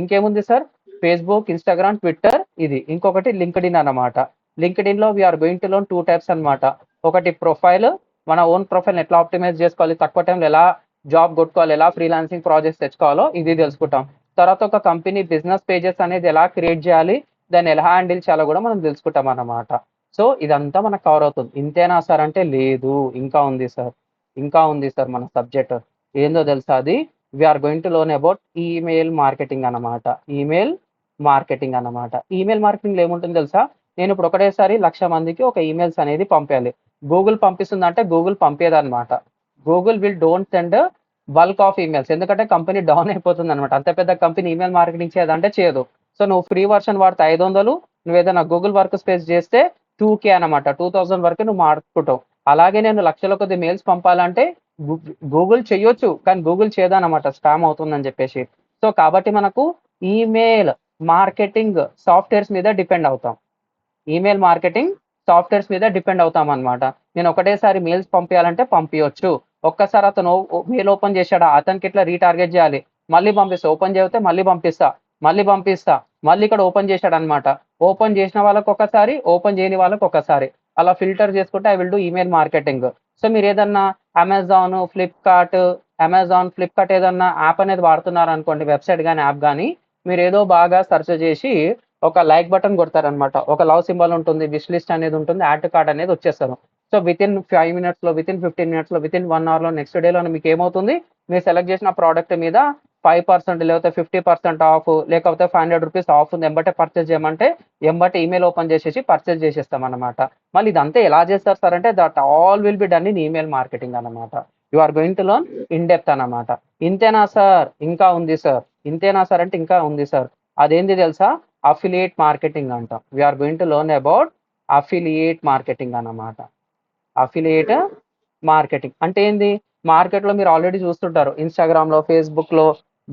ఇంకేముంది సార్, ఫేస్బుక్, ఇన్స్టాగ్రామ్, ట్విట్టర్, ఇది ఇంకొకటి లింక్డ్ఇన్ అనమాట. లింక్డ్ఇన్ లో we're going to learn 2 types అనమాట. ఒకటి ప్రొఫైల్, మన own profile ఎట్లా optimise చేసుకోవాలి, తక్కువ టైంలో ఎలా జాబ్ కొట్టుకోవాలి, ఎలా ఫ్రీలాన్సింగ్ ప్రాజెక్ట్స్ తెచ్చుకోవాలో ఇది తెలుసుకుంటాం. తర్వాత ఒక కంపెనీ బిజినెస్ పేజెస్ అనేది ఎలా క్రియేట్ చేయాలి, దాన్ని ఎలా హ్యాండిల్ చేయాలో కూడా మనం తెలుసుకుంటాం అన్నమాట. సో ఇదంతా మనకు కవర్ అవుతుంది. ఇంతేనా సార్ అంటే లేదు, ఇంకా ఉంది సార్, ఇంకా ఉంది సార్. మన సబ్జెక్ట్ ఏందో తెలుసా, అది we're going to learn about email marketing అన్నమాట. ఈమెయిల్ మార్కెటింగ్ అన్నమాట. ఈమెయిల్ మార్కెటింగ్ ఏముంటుంది తెలుసా, నేను ఇప్పుడు ఒకటేసారి 1,00,000 మందికి ఒక ఈమెయిల్స్ అనేది పంపాలి. గూగుల్ పంపిస్తుందంటే గూగుల్ పంపేదన్నమాట. Google will don't send bulk of emails, ఎందుకంటే కంపెనీ డౌన్ అయిపోతుంది అనమాట. అంత పెద్ద కంపెనీ ఈమెయిల్ మార్కెటింగ్ చేయదంటే చేయదు. సో నువ్వు ఫ్రీ వర్షన్ వాడితే 500, నువ్వు ఏదైనా గూగుల్ వర్క్ స్పేస్ చేస్తే 2K అనమాట, 2000 వరకు నువ్వు మార్చుకుంటావు. అలాగే నేను లక్షల కొద్ది మెయిల్స్ పంపాలంటే గూగుల్ చెయ్యొచ్చు, కానీ గూగుల్ చేయదన్నమాట, స్పామ్ అవుతుందని చెప్పేసి. సో కాబట్టి మనకు ఈమెయిల్ మార్కెటింగ్ సాఫ్ట్వేర్స్ మీద డిపెండ్ అవుతాం. ఈమెయిల్ మార్కెటింగ్ సాఫ్ట్వేర్స్ మీద డిపెండ్ అవుతాం అనమాట. నేను ఒకటేసారి మెయిల్స్ పంపించాలంటే పంపించవచ్చు. ఒక్కసారి అతను మెయిల్ ఓపెన్ చేశాడా, అతనికి ఇట్లా రీటార్గెట్ చేయాలి, మళ్ళీ పంపిస్తా, ఓపెన్ చేస్తే మళ్ళీ పంపిస్తా, మళ్ళీ పంపిస్తా, మళ్ళీ ఇక్కడ ఓపెన్ చేశాడు అనమాట. ఓపెన్ చేసిన వాళ్ళకి ఒకసారి, ఓపెన్ చేయని వాళ్ళకి ఒకసారి, అలా ఫిల్టర్ చేసుకుంటే I will do email marketing. So మీరు ఏదన్నా అమెజాన్ ఫ్లిప్కార్ట్ ఏదన్నా యాప్ అనేది వాడుతున్నారు అనుకోండి, వెబ్సైట్ కానీ యాప్ కానీ, మీరు ఏదో బాగా సెర్చ్ చేసి ఒక లైక్ బటన్ కొడతారనమాట, ఒక లవ్ సింబల్ ఉంటుంది, విష్ లిస్ట్ అనేది ఉంటుంది, యాడ్ టు కార్డ్ అనేది వచ్చేస్తారు. సో వితిన్ 5 మినిట్స్లో, వితిన్ 15 మినిట్స్లో, వితిన్ 1 అవర్లో, నెక్స్ట్ డేలో మీకు ఏమవుతుంది, మీరు సెలెక్ట్ చేసిన ప్రోడక్ట్ మీద 5% లేకపోతే 50% ఆఫ్, లేకపోతే 500 రూపీస్ ఆఫ్ ఉంది, ఎంబటే పర్చేస్ చేయమంటే ఎంబటే ఈమెయిల్ ఓపెన్ చేసేసి పర్చేస్ చేసేస్తాం అనమాట. మళ్ళీ ఇదంతా ఎలా చేస్తారు సార్ అంటే, that all will be done in email marketing అనమాట. You are going to learn in depth అనమాట. ఇంతేనా సార్, ఇంకా ఉంది సార్, ఇంతేనా సార్ అంటే ఇంకా ఉంది సార్. అదేంటి తెలుసా, అఫిలియేట్ మార్కెటింగ్ అంటాం. We're going to learn about affiliate marketing అన్నమాట. అఫిలియేట్ మార్కెటింగ్ అంటే ఏంది, మార్కెట్లో మీరు ఆల్రెడీ చూస్తుంటారు, ఇన్స్టాగ్రామ్లో, ఫేస్బుక్లో,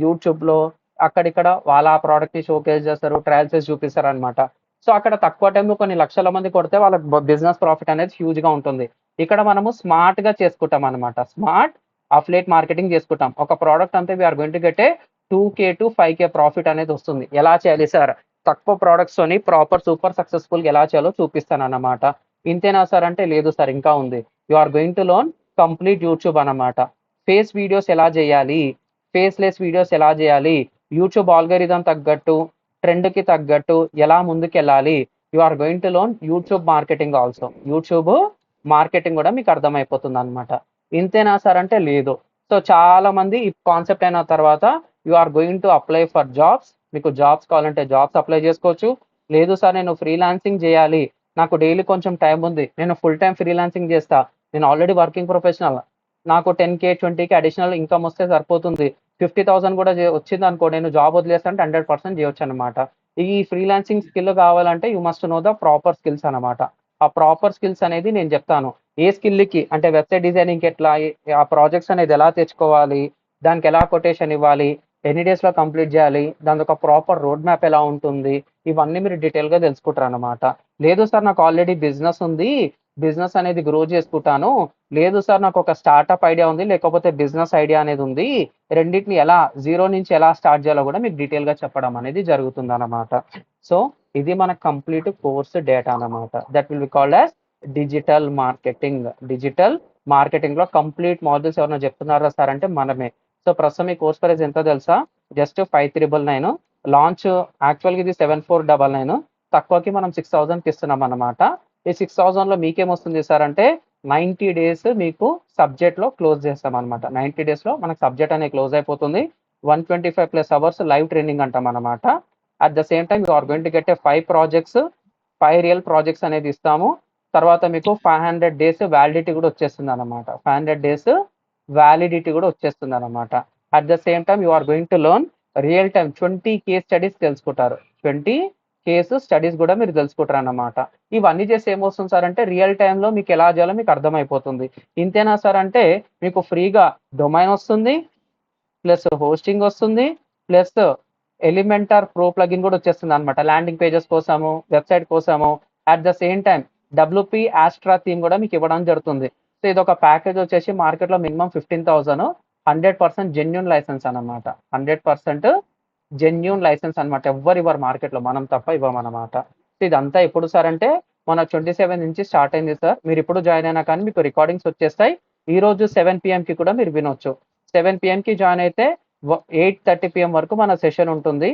యూట్యూబ్లో, అక్కడిక్కడ వాళ్ళ ఆ ప్రోడక్ట్ని షోకేస్ చేస్తారు, ట్రయల్స్ చేసి చూపిస్తారు అనమాట. సో అక్కడ తక్కువ టైంలో కొన్ని లక్షల మంది కొడితే వాళ్ళకి బిజినెస్ ప్రాఫిట్ అనేది హ్యూజ్గా ఉంటుంది. ఇక్కడ మనము స్మార్ట్గా చేసుకుంటాం అనమాట. స్మార్ట్ అఫిలియేట్ మార్కెటింగ్ చేసుకుంటాం. ఒక ప్రోడక్ట్ అంతే we're going to get a 2K to 5K profit అనేది వస్తుంది. ఎలా చేయాలి సార్, తక్కువ ప్రోడక్ట్స్తోని ప్రాపర్ సూపర్ సక్సెస్ఫుల్గా ఎలా చేయాలో చూపిస్తాను అన్నమాట. ఇంతేనా సార్ అంటే లేదు సార్, ఇంకా ఉంది. You are going to learn complete YouTube అన్నమాట. ఫేస్ వీడియోస్ ఎలా చేయాలి, ఫేస్లెస్ వీడియోస్ ఎలా చేయాలి, యూట్యూబ్ ఆల్గరిథం తగ్గట్టు, ట్రెండ్కి తగ్గట్టు ఎలా ముందుకెళ్ళాలి. You are going to learn YouTube marketing also. YouTube marketing కూడా మీకు అర్థమైపోతుంది అనమాట. ఇంతేనా సార్ అంటే లేదు. సో చాలా మంది ఈ కాన్సెప్ట్ అయిన తర్వాత you are going to apply for jobs. మీకు జాబ్స్ కావాలంటే జాబ్స్ అప్లై చేసుకోవచ్చు. లేదు సార్ నేను ఫ్రీలాన్సింగ్ చేయాలి, నాకు డైలీ కొంచెం టైం ఉంది, నేను ఫుల్ టైం ఫ్రీలాన్సింగ్ చేస్తా, నేను ఆల్రెడీ వర్కింగ్ ప్రొఫెషనల్, నాకు 10K 20K అడిషనల్ ఇన్కమ్ వస్తే సరిపోతుంది, 50,000 కూడా వచ్చింది అనుకో, నేను జాబ్ వదిలేస్తా అంటే 100% చేయొచ్చు అనమాట. ఈ ఫ్రీలాన్సింగ్ స్కిల్ కావాలంటే you must know the proper skills అనమాట. ఆ ప్రాపర్ స్కిల్స్ అనేది నేను చెప్తాను. ఏ స్కిల్కి అంటే వెబ్సైట్ డిజైనింగ్ ఎట్లా, ఆ ప్రాజెక్ట్స్ అనేది ఎలా తెచ్చుకోవాలి, దానికి ఎలా కొటేషన్ ఇవ్వాలి, ఎన్ని డేస్లో కంప్లీట్ చేయాలి, దానికి ఒక ప్రాపర్ రోడ్ మ్యాప్ ఎలా ఉంటుంది, ఇవన్నీ మీరు డీటెయిల్గా తెలుసుకుంటారు అనమాట. లేదు సార్ నాకు ఆల్రెడీ బిజినెస్ ఉంది, బిజినెస్ అనేది గ్రో చేసుకుంటాను, లేదు సార్ నాకు ఒక స్టార్టప్ ఐడియా ఉంది, లేకపోతే బిజినెస్ ఐడియా అనేది ఉంది, రెండింటిని ఎలా జీరో నుంచి ఎలా స్టార్ట్ చేయాలో కూడా మీకు డీటెయిల్గా చెప్పడం అనేది జరుగుతుంది అనమాట. సో ఇది మన కంప్లీట్ కోర్స్ డేటా అనమాట. That will be called as digital marketing. Digital marketing లో కంప్లీట్ మాడ్యూల్స్ ఎవరైనా చెప్తున్నారా సార్ అంటే మనమే. సో ప్రస్తుతం ఈ కోర్స్ ప్రైస్ ఎంతో తెలుసా? జస్ట్ 5399. లాంచ్ యాక్చువల్గా ఇది 7499. తక్కువకి మనం 6000కి ఇస్తున్నాం అనమాట. ఈ 6000 లో మీకేమొస్తుంది సార్ అంటే 90 days మీకు సబ్జెక్ట్ లో క్లోజ్ చేస్తాం అనమాట. 90 days లో మనకు సబ్జెక్ట్ అనేది క్లోజ్ అయిపోతుంది. 125+ hours లైవ్ ట్రైనింగ్ అంటాం అనమాట. At the same time you are going to get 5 projects, 5 real projects అనేది ఇస్తాము. తర్వాత మీకు 500 days వ్యాలిడిటీ కూడా వచ్చేస్తుంది అనమాట. 500 days వ్యాలిడిటీ కూడా వచ్చేస్తుంది అనమాట. At the same time you are going to learn real time 20 case studies తెలుసుకుంటారు. 20 కేసు స్టడీస్ కూడా మీరు తెలుసుకుంటారు అన్నమాట. ఇవన్నీ చేసి ఏమొస్తుంది సార్ అంటే రియల్ టైంలో మీకు ఎలా చేయాలో మీకు అర్థమైపోతుంది. ఇంతేనా సార్ అంటే మీకు ఫ్రీగా డొమైన్ వస్తుంది, ప్లస్ హోస్టింగ్ వస్తుంది, ప్లస్ ఎలిమెంటార్ ప్రో ప్లగిన్ కూడా వచ్చేస్తుంది అనమాట. ల్యాండింగ్ పేజెస్ కోసము, వెబ్సైట్ కోసము. At the same time WP Astra theme కూడా మీకు ఇవ్వడం జరుగుతుంది. సో ఇది ఒక ప్యాకేజ్ వచ్చేసి మార్కెట్లో మినిమం 15,000. 100% జెన్యున్ లైసెన్స్ అనమాట. 100% జెన్యున్ లైసెన్స్ అనమాట. ఎవ్వరు ఇవ్వరు మార్కెట్లో, మనం తప్ప ఇవ్వమన్నమాట. సో ఇదంతా ఎప్పుడు సార్ అంటే మన 27 నుంచి స్టార్ట్ అయింది సార్. మీరు ఇప్పుడు జాయిన్ అయినా కానీ మీకు రికార్డింగ్స్ వచ్చేస్తాయి. ఈ రోజు 7 PM కి కూడా మీరు వినొచ్చు. 7 PM కి జాయిన్ అయితే 8:30 PM వరకు మన సెషన్ ఉంటుంది.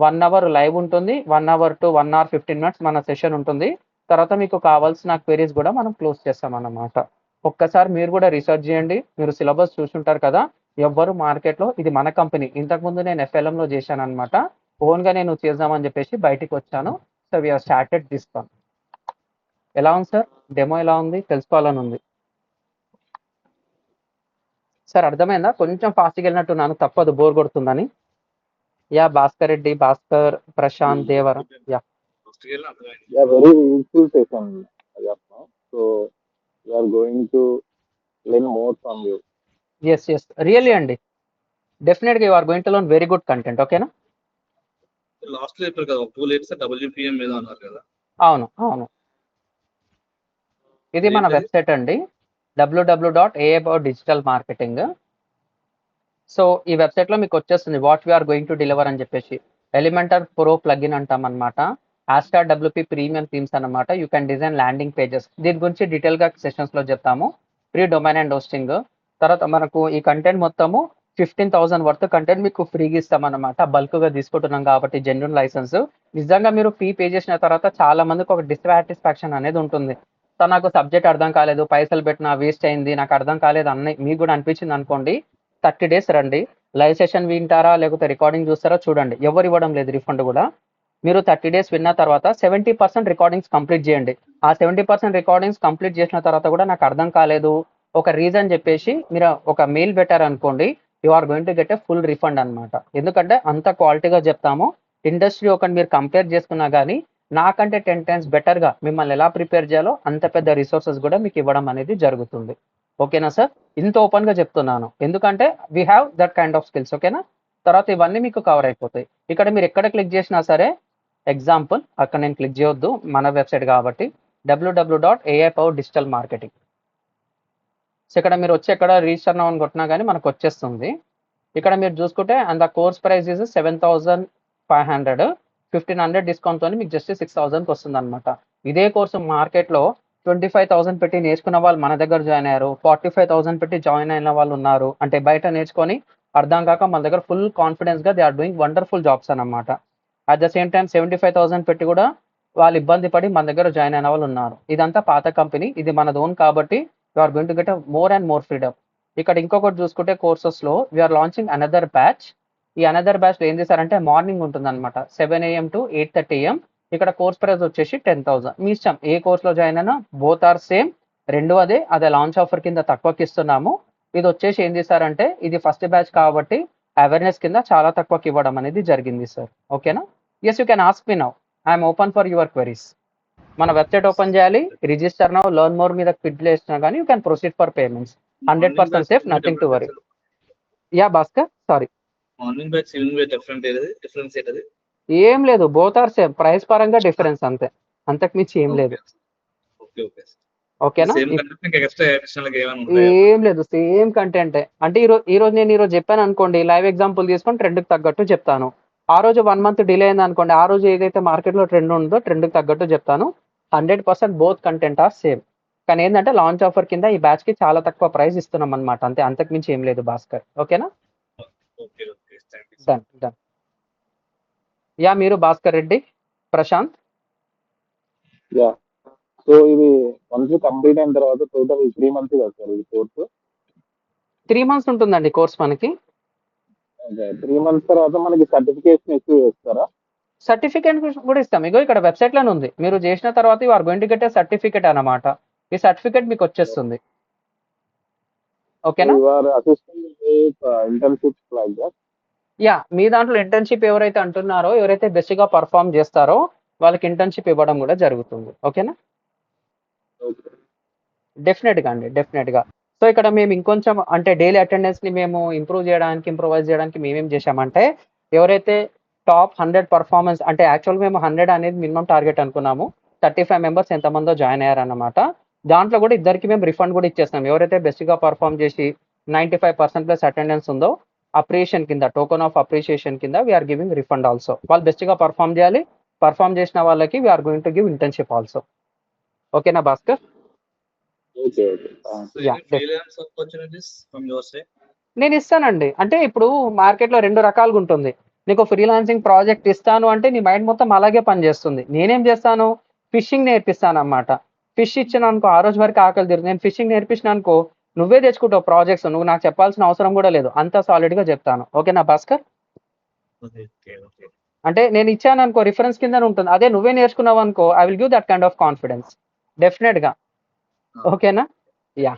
1 hour లైవ్ ఉంటుంది. 1 hour to 1 hour 15 minutes మన సెషన్ ఉంటుంది. తర్వాత మీకు కావాల్సిన క్వెరీస్ కూడా మనం క్లోజ్ చేస్తాం అన్నమాట. ఒక్కసారి మీరు కూడా రీసెర్చ్ చేయండి. మీరు సిలబస్ చూసుంటారు కదా. ఎవ్వరు మార్కెట్లో, ఇది మన కంపెనీ. ఇంతకుముందు నేను FLMలో చేశాను అనమాట. ఓన్గా నేను చేద్దామని చెప్పేసి బయటికి వచ్చాను. So we have started this one. ఎలా ఉంది సార్? డెమో ఎలా ఉంది తెలుసుకోవాలని ఉంది సార్. అర్థమైందా? కొంచెం ఫాస్ట్గా వెళ్ళినట్టున్నాను, తప్పదు బోర్ కొడుతుందని. Yeah Bhaskar Reddy, Bhaskar, Prashanth, Devar. Yeah Yeah, very useful session as of now. So we are going to learn more from you. Yes really అండి. డెఫినెట్గా you are going to learn very good content. ఓకేనా? లాస్ట్ లో చెప్పారు కదా 2 లేట్స్ WPM మీద అన్నారు కదా. అవును. ఇది మన వెబ్సైట్ అండి, www.aaboutdigitalmarketing. సో ఈ వెబ్సైట్లో మీకు వచ్చేస్తుంది what we're going to deliver అని చెప్పేసి. ఎలిమెంటర్ ప్రో ప్లగిన్ అంటాం అనమాట. ఆస్టార్ WP ప్రీమియం థీమ్స్ అనమాట. You can design landing pages. దీని గురించి డీటెయిల్గా సెషన్స్లో చెప్తాము. Free domain and hosting. తర్వాత మనకు ఈ కంటెంట్ మొత్తము 15,000 వర్త్ కంటెంట్ మీకు ఫ్రీగా ఇస్తామన్నమాట. బల్క్గా తీసుకుంటున్నాం కాబట్టి జెన్యున్ లైసెన్స్. నిజంగా మీరు ఫీ పే చేసిన తర్వాత చాలా మందికి ఒక డిస్సాటిస్ఫాక్షన్ అనేది ఉంటుంది. సార్ నాకు సబ్జెక్ట్ అర్థం కాలేదు, పైసలు పెట్టినా వేస్ట్ అయింది, నాకు అర్థం కాలేదు అన్నీ మీకు కూడా అనిపించింది అనుకోండి. 30 days రండి, లైవ్ సెషన్ వింటారా లేకపోతే రికార్డింగ్ చూస్తారా చూడండి. ఎవరు ఇవ్వడం లేదు రిఫండ్ కూడా. మీరు 30 days విన్న తర్వాత 70% రికార్డింగ్స్ కంప్లీట్ చేయండి. ఆ 70% రికార్డింగ్స్ కంప్లీట్ చేసిన తర్వాత కూడా నాకు అర్థం కాలేదు ఒక రీజన్ చెప్పేసి మీరు ఒక మెయిల్ పెట్టారనుకోండి, you are going to get a full refund అనమాట. ఎందుకంటే అంత క్వాలిటీగా చెప్తాము. ఇండస్ట్రీ ఒకటి మీరు కంపేర్ చేసుకున్నా కానీ నాకంటే 10 times బెటర్గా మిమ్మల్ని ఎలా ప్రిపేర్ చేయాలో అంత పెద్ద రిసోర్సెస్ కూడా మీకు ఇవ్వడం అనేది జరుగుతుంది. ఓకేనా సార్? ఇంత ఓపెన్గా చెప్తున్నాను ఎందుకంటే we have that kind of skills. ఓకేనా? తర్వాత ఇవన్నీ మీకు కవర్ అయిపోతాయి. ఇక్కడ మీరు ఎక్కడ క్లిక్ చేసినా సరే, ఎగ్జాంపుల్ అక్కడ నేను క్లిక్ చేయొద్దు, మన వెబ్సైట్ కాబట్టి www.aaboutdigitalmarketing. సో ఇక్కడ మీరు వచ్చి ఎక్కడ రిజిస్టర్ నౌ అని కొట్టినా కానీ మనకు వచ్చేస్తుంది. ఇక్కడ మీరు చూసుకుంటే and the course price is 7,500. 1,500 డిస్కౌంట్తో మీకు జస్ట్ 6,000కి వస్తుంది అనమాట. ఇదే కోర్సు మార్కెట్లో 25,000 పెట్టి నేర్చుకున్న వాళ్ళు మన దగ్గర జాయిన్ అయ్యారు. 45,000 పెట్టి జాయిన్ అయిన వాళ్ళు ఉన్నారు. అంటే బయట నేర్చుకొని అర్థం కాక మన దగ్గర ఫుల్ కాన్ఫిడెన్స్గా they are doing wonderful jobs అన్నమాట. అట్ ద సేమ్ టైం 75,000 పెట్టి కూడా వాళ్ళు ఇబ్బంది పడి మన దగ్గర జాయిన్ అయిన వాళ్ళు ఉన్నారు. ఇదంతా పాత కంపెనీ, ఇది మన ఓన్ కాబట్టి you are going to get more and more freedom. ఇక్కడ ఇంకొకటి చూసుకుంటే కోర్సెస్లో వీఆర్ లాంచింగ్ అనదర్ బ్యాచ్. ఈ అనదర్ బ్యాచ్లో ఏం చేశారంటే మార్నింగ్ ఉంటుంది అనమాట, 7 AM to 8:30 AM. ఇక్కడ కోర్స్ ప్రైస్ వచ్చేసి 10,000. మీ ఇష్టం ఏ కోర్స్లో జాయిన్ అయినా, బోత్ ఆర్ సేమ్. రెండు అదే లాంచ్ ఆఫర్ కింద తక్కువకి ఇస్తున్నాము. ఇది వచ్చేసి ఏం చేశారంటే ఇది ఫస్ట్ బ్యాచ్ కాబట్టి అవేర్నెస్ కింద చాలా తక్కువకి ఇవ్వడం అనేది జరిగింది సార్. ఓకేనా? Yes, you can ask me now. I'm open for your queries. మన వెబ్సైట్ ఓపెన్ చేయాలి, రిజిస్టర్ నౌ, లెర్న్ మోర్ మీద క్లిక్ చేసినా కానీ you can proceed for payments. 100% safe, nothing to worry. Yeah Bhaskar, sorry. Morning batch evening batch difference ఏంటది? ఏం లేదు, both are same, price పరంగా difference అంతే, అంతకు మించి ఏం లేదు. ఓకే ఓకే ఓకేనా? సేమ్ కంటెంట్ ఇంకా ఎక్స్ట్రా అడిషనల్ గా ఏమైనా ఉంటాయా? ఏం లేదు, సేమ్ కంటెంటే. అంటే ఈ రోజు చెప్పాను అనుకోండి, లైవ్ ఎగ్జాంపుల్ తీసుకొని ట్రెండ్కి తగ్గట్టు చెప్తాను. ఆ రోజు 1 మంత్ డిలే అయింది అనుకోండి, ఆ రోజు ఏదైతే మార్కెట్లో ట్రెండ్ ఉందో ట్రెండ్కి తగ్గట్టు చెప్తాను. 100% బోత్ కంటెంట్ ఆర్ సేమ్. కానీ ఏంటంటే లాంచ్ ఆఫర్ కింద ఈ బ్యాచ్ కి చాలా తక్కువ ప్రైస్ ఇస్తున్నాం అనమాట, అంతే, అంతకు మించి ఏం లేదు భాస్కర్. ఓకేనా? Okay okay thank you. Done done. Yeah, మీరు భాస్కర్ రెడ్డి, ప్రశాంత్. యా, సో ఇది వన్స్ కంప్లీట్ అయిన తర్వాత టోటల్ 3 months కదా సార్ ఇది కోర్సు? 3 months ఉంటుందండి కోర్స్ మనకి. 3 months తర్వాత మనకి సర్టిఫికేషన్ ఇష్యూ చేస్తారా? సర్టిఫికేట్ కూడా ఇస్తాం. ఇగో ఇక్కడ వెబ్సైట్ లోనే ఉంది, మీరు చేసిన తర్వాత you are going to get a certificate అన్నమాట. ఈ సర్టిఫికేట్ మీకు వచ్చేస్తుంది. ఓకేనా? You are assisting with internships like that? Yeah, మీ దాంట్లో ఇంటర్న్షిప్ ఎవరైతే అంటున్నారో, ఎవరైతే బెస్ట్ గా పర్ఫామ్ చేస్తారో వాళ్ళకి ఇంటర్న్షిప్ ఇవ్వడం కూడా జరుగుతుంది. ఓకేనా? ఓకే. డెఫినెట్ గా అండి, డెఫినెట్ గా. సో ఇక్కడ మేము ఇంకొంచెం అంటే డైలీ అటెండెన్స్ ని మేము ఇంప్రూవైజ్ చేయడానికి మేమేం చేశామంటే, ఎవరైతే టాప్ 100 పర్ఫార్మెన్స్, అంటే యాక్చువల్ మేము 100 అనేది మినిమం టార్గెట్ అనుకున్నాము. 35 మెంబర్స్ ఎంతమందో జాయిన్ అయ్యారన్నమాట. దాంట్లో కూడా ఇద్దరికి మేము రిఫండ్ కూడా ఇచ్చేస్తాం. ఎవరైతే బెస్ట్ గా పర్ఫామ్ చేసి 95% ప్లస్ అటెండెన్స్ ఉందో, అప్రిషియేషన్ కింద, టోకెన్ ఆఫ్ అప్రిషియేషన్ కింద వీఆర్ గివింగ్ రిఫండ్ ఆల్సో. వాళ్ళు బెస్ట్ గా పర్ఫామ్ చేయాలి, పర్ఫామ్ చేసిన వాళ్ళకి we're going to give internship also. ఓకేనా Bhaskar? Okay okay. Yeah, freelance opportunities from your side? నేను ఇస్తానండి. అంటే ఇప్పుడు మార్కెట్లో 2 రకాలుగా ఉంటుంది. నీకు ఫ్రీలాన్సింగ్ ప్రాజెక్ట్ ఇస్తాను అంటే నీ మైండ్ మొత్తం అలాగే పనిచేస్తుంది. నేనేం చేస్తాను, ఫిషింగ్ నేర్పిస్తాను అన్నమాట. ఫిష్ ఇచ్చిన అనుకో, ఆ రోజు వరకు ఆకలి తీరు. నేను ఫిషింగ్ నేర్పించిన అనుకో, నువ్వే తెచ్చుకుంటావు ప్రాజెక్ట్స్, నువ్వు నాకు చెప్పాల్సిన అవసరం కూడా లేదు, అంత సాలిడ్ గా చెప్తాను. ఓకేనా భాస్కర్? Okay okay. అంటే నేను ఇచ్చాను అనుకో, రిఫరెన్స్ కింద ఉంటుంది. అదే నువ్వే నేర్చుకున్నావు అనుకో, I will give that kind of confidence definite గా. ఓకేనా? యా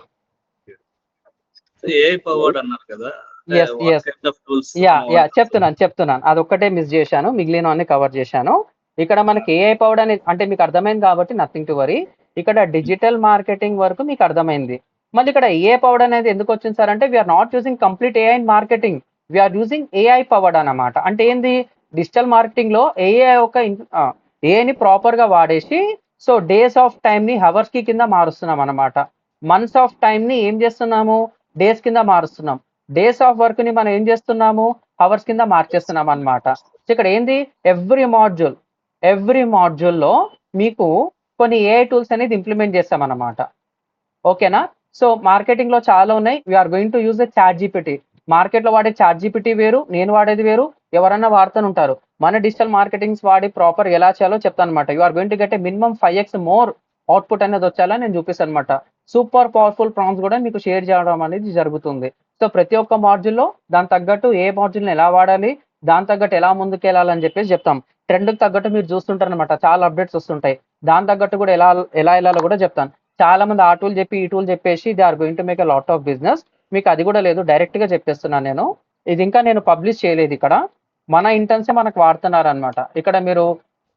ఏఐ పవర్డ్ అన్నారు కదా, Yes, what yes. Kind of tools? Yeah చెప్తున్నాను, అదొక్కటే మిస్ చేశాను, మిగిలిన అన్ని కవర్ చేశాను. ఇక్కడ మనకి ఏఐ పవర్డ్ అనేది అంటే మీకు అర్థమైంది కాబట్టి నథింగ్ టు వరీ. ఇక్కడ డిజిటల్ మార్కెటింగ్ వరకు మీకు అర్థమైంది. మళ్ళీ ఇక్కడ ఏఐ పవర్డ్ అనేది ఎందుకు వచ్చింది సార్ అంటే, we're not using complete AI in marketing, we're using AI powered అన్నమాట. అంటే ఏంది, డిజిటల్ మార్కెటింగ్ లో ఏఐ ఒక ఏఐని ప్రాపర్ గా వాడేసి, సో డేస్ ఆఫ్ టైమ్ ని హవర్స్ కి కింద మారుస్తున్నాం అన్నమాట. మంత్స్ ఆఫ్ టైమ్ ని ఏం చేస్తున్నాము, డేస్ కింద మారుస్తున్నాం. డేస్ ఆఫ్ వర్క్ ని మనం ఏం చేస్తున్నాము, అవర్స్ కింద మార్చేస్తున్నాం అన్నమాట. ఇక్కడ ఏంది, ఎవ్రీ మాడ్యూల్ లో మీకు కొన్ని ఏఐ టూల్స్ అనేది ఇంప్లిమెంట్ చేస్తాం అన్నమాట. ఓకేనా? సో మార్కెటింగ్ లో చాలా ఉన్నాయి. We're going to use the ChatGPT. మార్కెట్ లో వాడే చాట్ జీపీటీ వేరు, నేను వాడేది వేరు, ఎవరన్నా వాడుతూనే ఉంటారు. మన డిజిటల్ మార్కెటింగ్స్ వాడి ప్రాపర్ ఎలా చేయాలో చెప్తాను అనమాట. You're going to get a minimum 5x more output అనేది వచ్చేలా నేను చూపిస్తాను అనమాట. సూపర్ పవర్ఫుల్ ప్రాంప్ట్స్ కూడా మీకు షేర్ చేయడం అనేది జరుగుతుంది. సో ప్రతి ఒక్క మాడ్యూల్లో దాని తగ్గట్టు ఏ మాడ్యూల్ని ఎలా వాడాలి, దాని తగ్గట్టు ఎలా ముందుకు వెళ్ళాలని చెప్పేసి చెప్తాం. ట్రెండ్కి తగ్గట్టు మీరు చూస్తుంటారు అనమాట, చాలా అప్డేట్స్ వస్తుంటాయి. దాని తగ్గట్టు కూడా ఎలా వెళ్ళాలో కూడా చెప్తాను. చాలా మంది ఆ టూల్ చెప్పి ఈ టూల్ చెప్పేసి they are going to make a lot of business. మీకు అది కూడా లేదు, డైరెక్ట్ గా చెప్పేస్తున్నాను నేను. ఇది ఇంకా నేను పబ్లిష్ చేయలేదు ఇక్కడ, మన ఇంటర్న్సే మనకు వాడుతున్నారు అనమాట. ఇక్కడ మీరు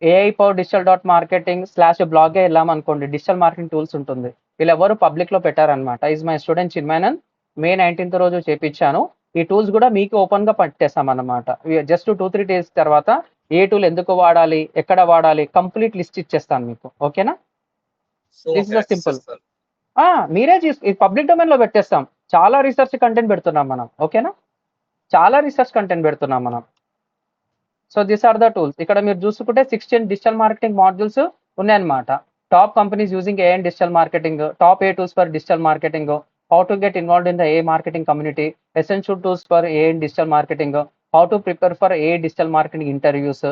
ఏఐ పవర్ digital.marketing/blog వెళ్ళామనుకోండి, డిజిటల్ మార్కెటింగ్ టూల్స్ ఉంటుంది. వీళ్ళు ఎవరు పబ్లిక్ లో పెట్టారనమాట. Is my student Chinmayanand, May 19th రోజు చేపించాను. ఈ టూల్స్ కూడా మీకు ఓపెన్ గా పట్టేస్తాం అనమాట. జస్ట్ 2-3 days తర్వాత ఏ టూల్ ఎందుకు వాడాలి, ఎక్కడ వాడాలి, కంప్లీట్ లిస్ట్ ఇచ్చేస్తాను మీకు. ఓకేనా? This is simple. మీరే పబ్లిక్ డొమైన్ లో పెట్టేస్తాం. చాలా రీసెర్చ్ కంటెంట్ పెడుతున్నాం మనం. ఓకేనా? చాలా రీసెర్చ్ కంటెంట్ పెడుతున్నాం మనం. So this are the tools. ఇక్కడ మీరు చూసుకుంటే 16 డిజిటల్ మార్కెటింగ్ మాడ్యూల్స్ ఉన్నాయన్నమాట. Top companies using AI in digital marketing, top AI tools for digital marketing, how to get involved in the AI marketing community, essential tools for AI in digital marketing, how to prepare for a digital marketing interviews.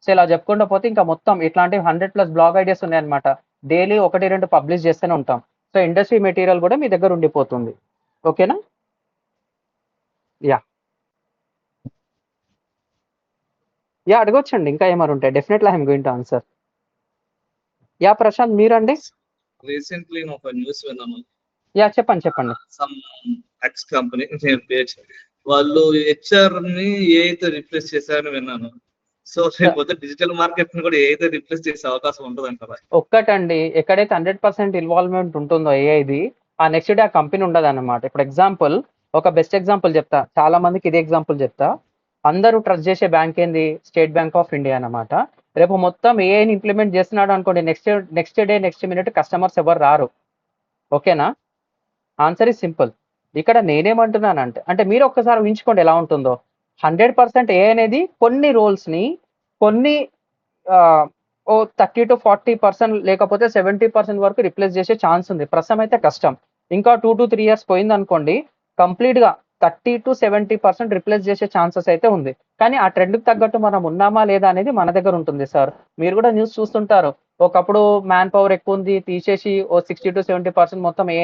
సో ఇలా చెప్పుకుంటూ పోతే ఇంకా మొత్తం ఇట్లాంటివి 100+ blog ideas ఉన్నాయన్నమాట. Daily 1-2 publish చేస్తూనే ఉంటాం. సో ఇండస్ట్రీ మెటీరియల్ కూడా మీ దగ్గర ఉండిపోతుంది. ఓకేనా? యా అడగొచ్చండి, ఇంకా ఏమైనా ఉంటాయి. Definitely I'm going to answer. Yeah Prashanth, మీరండి? రీసెంట్లీ ఒక న్యూస్ విన్నాను. యా చెప్పండి. సమ్ ఎక్స్ కంపెనీ వాళ్ళు హెచ్ఆర్ ని ఏఐతో రిప్లేస్ చేశారని విన్నాను. సో రేపు డిజిటల్ మార్కెట్ ని కూడా ఏఐతో రిప్లేస్ చేసే అవకాశం ఉంటుంది అంటారా? ఒక్కటండి, ఎక్కడైతే 100% ఇన్వాల్వ్మెంట్ ఉంటుందో ఏఐది, ఆ నెక్స్ట్ డే ఆ కంపెనీ ఉండదు అన్నమాట. ఇప్పుడు ఎగ్జాంపుల్, ఒక బెస్ట్ ఎగ్జాంపుల్ చెప్తా, చాలా మందికి ఇదే ఎగ్జాంపుల్ చెప్తా. అందరూ ట్రస్ట్ చేసే బ్యాంక్ ఏంది? స్టేట్ బ్యాంక్ ఆఫ్ ఇండియా అన్నమాట. రేపు మొత్తం ఏఐని ఇంప్లిమెంట్ చేస్తున్నాడు అనుకోండి, next day next minute customers ఎవరు రారు. ఓకేనా? Answer is simple. ఇక్కడ నేనేమంటున్నానంటే, అంటే మీరు ఒక్కసారి ఊహించుకోండి ఎలా ఉంటుందో. 100% ఏ అనేది కొన్ని రోల్స్ని కొన్ని ఓ 30-40% లేకపోతే 70% వరకు రిప్లేస్ చేసే ఛాన్స్ ఉంది. ప్రస్తుతం అయితే కష్టం. ఇంకా 2 to 3 years పోయింది అనుకోండి, కంప్లీట్గా 30-70% రిప్లేస్ చేసే ఛాన్సెస్ అయితే ఉంది. కానీ ఆ ట్రెండ్కి తగ్గట్టు మనం ఉన్నామా లేదా అనేది మన దగ్గర ఉంటుంది సార్. మీరు కూడా న్యూస్ చూస్తుంటారు, ఒకప్పుడు మ్యాన్ పవర్ ఎక్కువ ఉంది తీసేసి ఓ 60-70% మొత్తం ఏ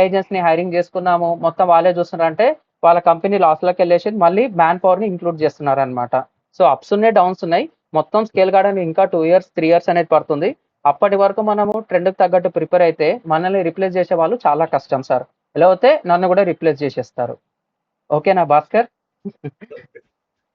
ఏజెంట్స్ని హైరింగ్ చేసుకున్నాము, మొత్తం వాళ్ళే చూస్తున్నారు అంటే వాళ్ళ కంపెనీ లాస్లోకి వెళ్ళేసి మళ్ళీ మ్యాన్ పవర్ని ఇంక్లూడ్ చేస్తున్నారు అనమాట. సో అప్స్ ఉన్నాయి, డౌన్స్ ఉన్నాయి. మొత్తం స్కేల్ కావడానికి ఇంకా 2 years 3 years అనేది పడుతుంది. అప్పటి వరకు మనము ట్రెండ్కి తగ్గట్టు ప్రిపేర్ అయితే మనల్ని రిప్లేస్ చేసే వాళ్ళు చాలా కష్టం సార్. ఎలా అయితే నన్ను కూడా రిప్లేస్ చేసేస్తారు. ఓకేనా భాస్కర్?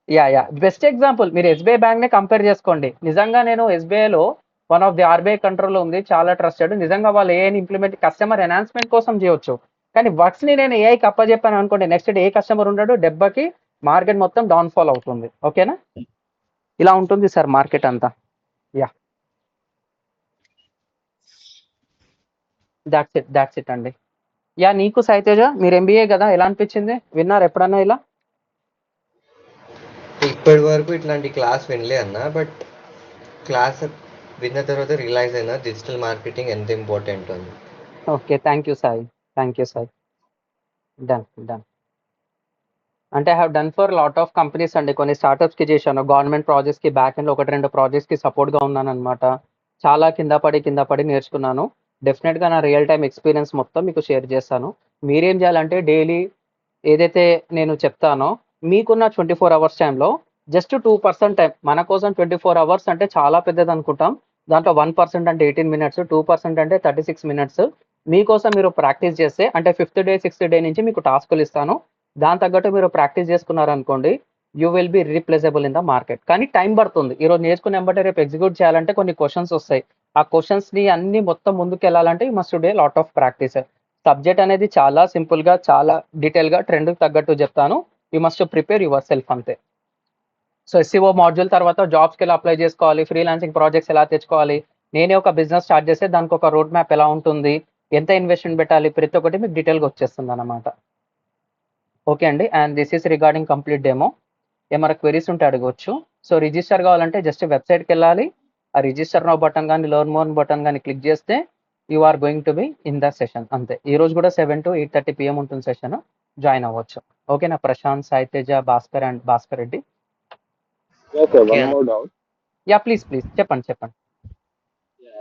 యా బెస్ట్ ఎగ్జాంపుల్ మీరు ఎస్బీఐ బ్యాంక్ ని కంపేర్ చేసుకోండి. నిజంగా నేను ఎస్బీఐలో one of the RBI control ఉంది, చాలా ట్రస్టెడ్. నిజంగా వాళ్ళు ఏఐని ఇంప్లిమెంట్ కస్టమర్ ఎన్హాన్స్మెంట్ కోసం చేయొచ్చు. కానీ వర్క్స్ ని నేను ఏఐకి అప్పచెప్పాను అనుకోండి, నెక్స్ట్ డే ఏ కస్టమర్ ఉండడు, దెబ్బకి మార్కెట్ మొత్తం డౌన్ ఫాల్ అవుతుంది. ఓకేనా? ఇలా ఉంటుంది సార్ మార్కెట్ అంతా. యా దాట్స్ ఇట్ అండి. యా నీకు సాయితేజ, మీరు ఎంబీఏ కదా, ఎలా అనిపించింది? విన్నారు ఎప్పుడన్నా ఇలా? ఇప్పటి వరకు ఇట్లాంటి క్లాస్ వినలే అన్న, బట్ క్లాస్ విన్న తర్వాత రియలైజ్ అయినా డిజిటల్ మార్కెటింగ్ ఎంత ఇంపార్టెంట్ అని. Okay, thank you Sai. Done. అంటే I have done for lot of companies అండి. కొన్ని స్టార్టప్స్కి చేశాను, గవర్నమెంట్ ప్రాజెక్ట్స్కి బ్యాక్ ఎండ్లో 1-2 ప్రాజెక్ట్స్కి సపోర్ట్గా ఉన్నాను అనమాట. చాలా కింద పడి నేర్చుకున్నాను. డెఫినెట్గా నా రియల్ టైం ఎక్స్పీరియన్స్ మొత్తం మీకు షేర్ చేస్తాను. మీరేం చేయాలంటే డైలీ ఏదైతే నేను చెప్తానో మీకున్న 24 hours టైంలో జస్ట్ 2% టైం మన కోసం. 24 hours అంటే చాలా పెద్దది అనుకుంటాం. దాంట్లో 1% అంటే 18 minutes, 2% అంటే 36 minutes మీకోసం మీరు ప్రాక్టీస్ చేస్తే, అంటే 5th డే 6th డే నుంచి మీకు టాస్కులు ఇస్తాను. దాని తగ్గట్టు మీరు ప్రాక్టీస్ చేసుకున్నారనుకోండి, you will be replaceable in the market. కానీ టైం పడుతుంది. ఈరోజు నేర్చుకుని వెంబటే రేపు ఎగ్జిక్యూట్ చేయాలంటే కొన్ని క్వశ్చన్స్ వస్తాయి. ఆ క్వశ్చన్స్ని అన్ని మొత్తం ముందుకు వెళ్ళాలంటే you must day lot of practice. Subject అనేది చాలా సింపుల్గా, చాలా డీటెయిల్గా ట్రెండ్కి తగ్గట్టు చెప్తాను. You must prepare your self అంతే. సో ఎస్సీఓ మాడ్యూల్ తర్వాత జాబ్స్కి ఎలా అప్లై చేసుకోవాలి, ఫ్రీలాన్సింగ్ ప్రాజెక్ట్స్ ఎలా తెచ్చుకోవాలి, నేనే ఒక బిజినెస్ స్టార్ట్ చేస్తే దానికి ఒక రోడ్ మ్యాప్ ఎలా ఉంటుంది, ఎంత ఇన్వెస్ట్మెంట్ పెట్టాలి, ప్రతి ఒక్కటి మీకు డీటెయిల్గా వచ్చేస్తుంది అన్నమాట. ఓకే అండి, and this is regarding complete demo. ఏమైనా క్వెరీస్ ఉంటే అడగవచ్చు. సో రిజిస్టర్ కావాలంటే జస్ట్ వెబ్సైట్కి వెళ్ళాలి, ఆ రిజిస్టర్ నో బటన్ కానీ లెర్న్ మోర్ బటన్ కానీ క్లిక్ చేస్తే you are going to be in the session అంతే. ఈ రోజు కూడా 7 to 8:30 PM ఉంటుంది సెషన్, జాయిన్ అవ్వచ్చు. ఓకేనా? Prashanth, Saiteja, Bhaskar and Bhaskar Reddy. Yes, sir. One more doubt. Yeah please చెప్పండి.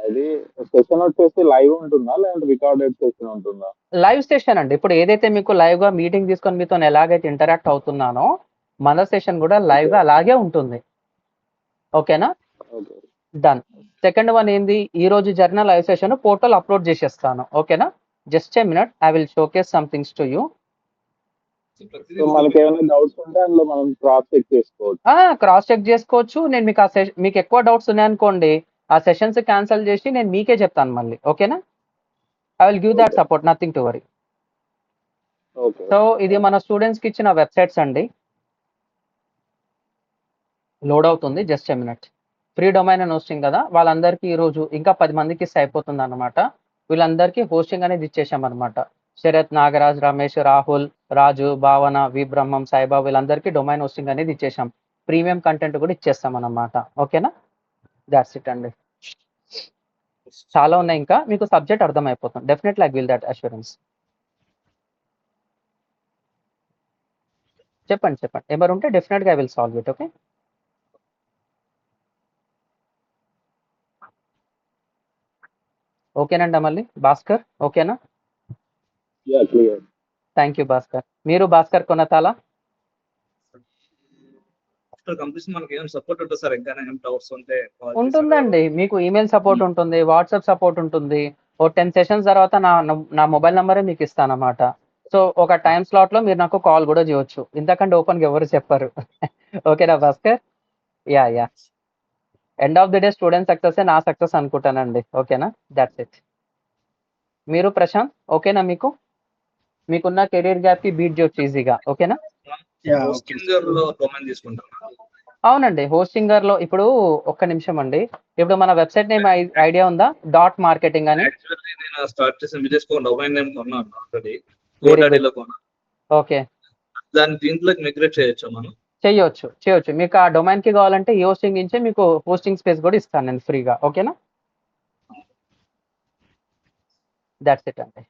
అది సెషన్ వచ్చేసి లైవ్ ఉంటుందా లేదంటే రికార్డెడ్ సెషన్ ఉంటుందా? లైవ్ సెషన్ అండి. ఇప్పుడు ఏదైతే మీకు లైవ్ గా మీటింగ్ తీసుకొని మీతో ఎలాగైతే ఇంటరాక్ట్ అవుతున్నానో, మన సెషన్ కూడా లైవ్ గా అలాగే ఉంటుంది. ఓకేనా? ఓకే. డన్. సెకండ్ వన్ ఏంది, ఈ రోజు జరిగిన లైవ్ సెషన్ పోర్టల్ అప్లోడ్ చేసేస్తాను. ఓకేనా? Just a minute, I will showcase some things to you. So మనకి ఏమైనా డౌట్స్ ఉంటే అందులో మనం క్రాస్ చెక్ చేసుకోవచ్చు. క్రాస్ చెక్ చేసుకోవచ్చు. నేను మీకు మీకు ఎక్కువ డౌట్స్ ఉన్నాయనుకోండి, ఆ సెషన్స్ క్యాన్సిల్ చేసి నేను మీకే చెప్తాను మళ్ళీ. ఓకేనా? I will give that support, nothing to worry. Okay. So ఇది మన స్టూడెంట్స్కి ఇచ్చిన వెబ్సైట్స్ అండి. లోడ్ అవుతుంది, just a minute. Free domain and hosting కదా, వాళ్ళందరికీ ఈరోజు ఇంకా 10 మందికి ఇస్తే అయిపోతుంది అనమాట. వీళ్ళందరికీ హోస్టింగ్ అనేది ఇచ్చేసాం అనమాట. శరత్, నాగరాజ్, రమేష్, రాహుల్, రాజు, భావన, వి బ్రహ్మం, సాయిబాబు వీళ్ళందరికీ డొమైన్ హోస్టింగ్ అనేది ఇచ్చేసాం. ప్రీమియం కంటెంట్ కూడా ఇచ్చేస్తాం అన్నమాట. ఓకేనా? దాట్స్ ఇట్ అండి. చాలా ఉన్నాయి, ఇంకా మీకు సబ్జెక్ట్ అర్థమైపోతుంది. Definitely I will that assurance. చెప్పండి. ఎవరు ఉంటే డెఫినెట్గా I will solve it. Okay, ఓకేనండి. మళ్ళీ భాస్కర్ ఓకేనా? Yeah, clear. Thank you Bhaskar. మీరు భాస్కర్ కొనతాలా? ఆఫ్టర్ కంప్లీషన్ మనకి ఏం సపోర్ట్ ఉంటుంది సార్? ఇంకా ఏం డౌట్స్ ఉంటే ఉంటుందండి. మీకు ఈమెయిల్ సపోర్ట్ ఉంటుంది, వాట్సాప్ సపోర్ట్ ఉంటుంది. ఓ 10 సెషన్స్ తర్వాత నా మొబైల్ నెంబరే మీకు ఇస్తానమాట. సో ఒక టైం స్లాట్లో మీరు నాకు కాల్ కూడా చేయొచ్చు. ఇంతకంటే ఓపెన్గా ఎవరు చెప్పరు. ఓకేనా Bhaskar? Yeah end of the day student success నా సక్సెస్ అనుకుంటానండి. ఓకేనా? That's it. మీరు ప్రశాంత్ ఓకేనా? మీకున్న కెరీర్ గ్యాప్కి బీట్ చేయొచ్చు ఈజీగా. ఓకేనా? హోస్టింగర్ లో డొమైన్ తీసుకుంటాను. అవునండి, హోస్టింగర్ లో ఇప్పుడు ఒక్క నిమిషం అండి, ఇప్పుడు మన వెబ్సైట్ నేమ్ ఐడియా ఉందా? డాట్ మార్కెటింగ్ అని. యాక్చువల్లీ నేను స్టార్ట్ చేసిన బిజినెస్ డొమైన్ నేమ్ కొన్నాను ఆల్రెడీ, Very good. గోడాడీలో కొన్నాను. ఓకే, దాన్ని దీంట్లోకి మిగ్రేట్ చేయొచ్చు మనం. చేయొచ్చు. మీకు ఆ డొమైన్ కి కావాలంటే ఈ హోస్టింగ్ నుంచే మీకు హోస్టింగ్ స్పేస్ కూడా ఇస్తాను నేను ఫ్రీగా. ఓకేనా? దట్స్ ఇట్ అండి.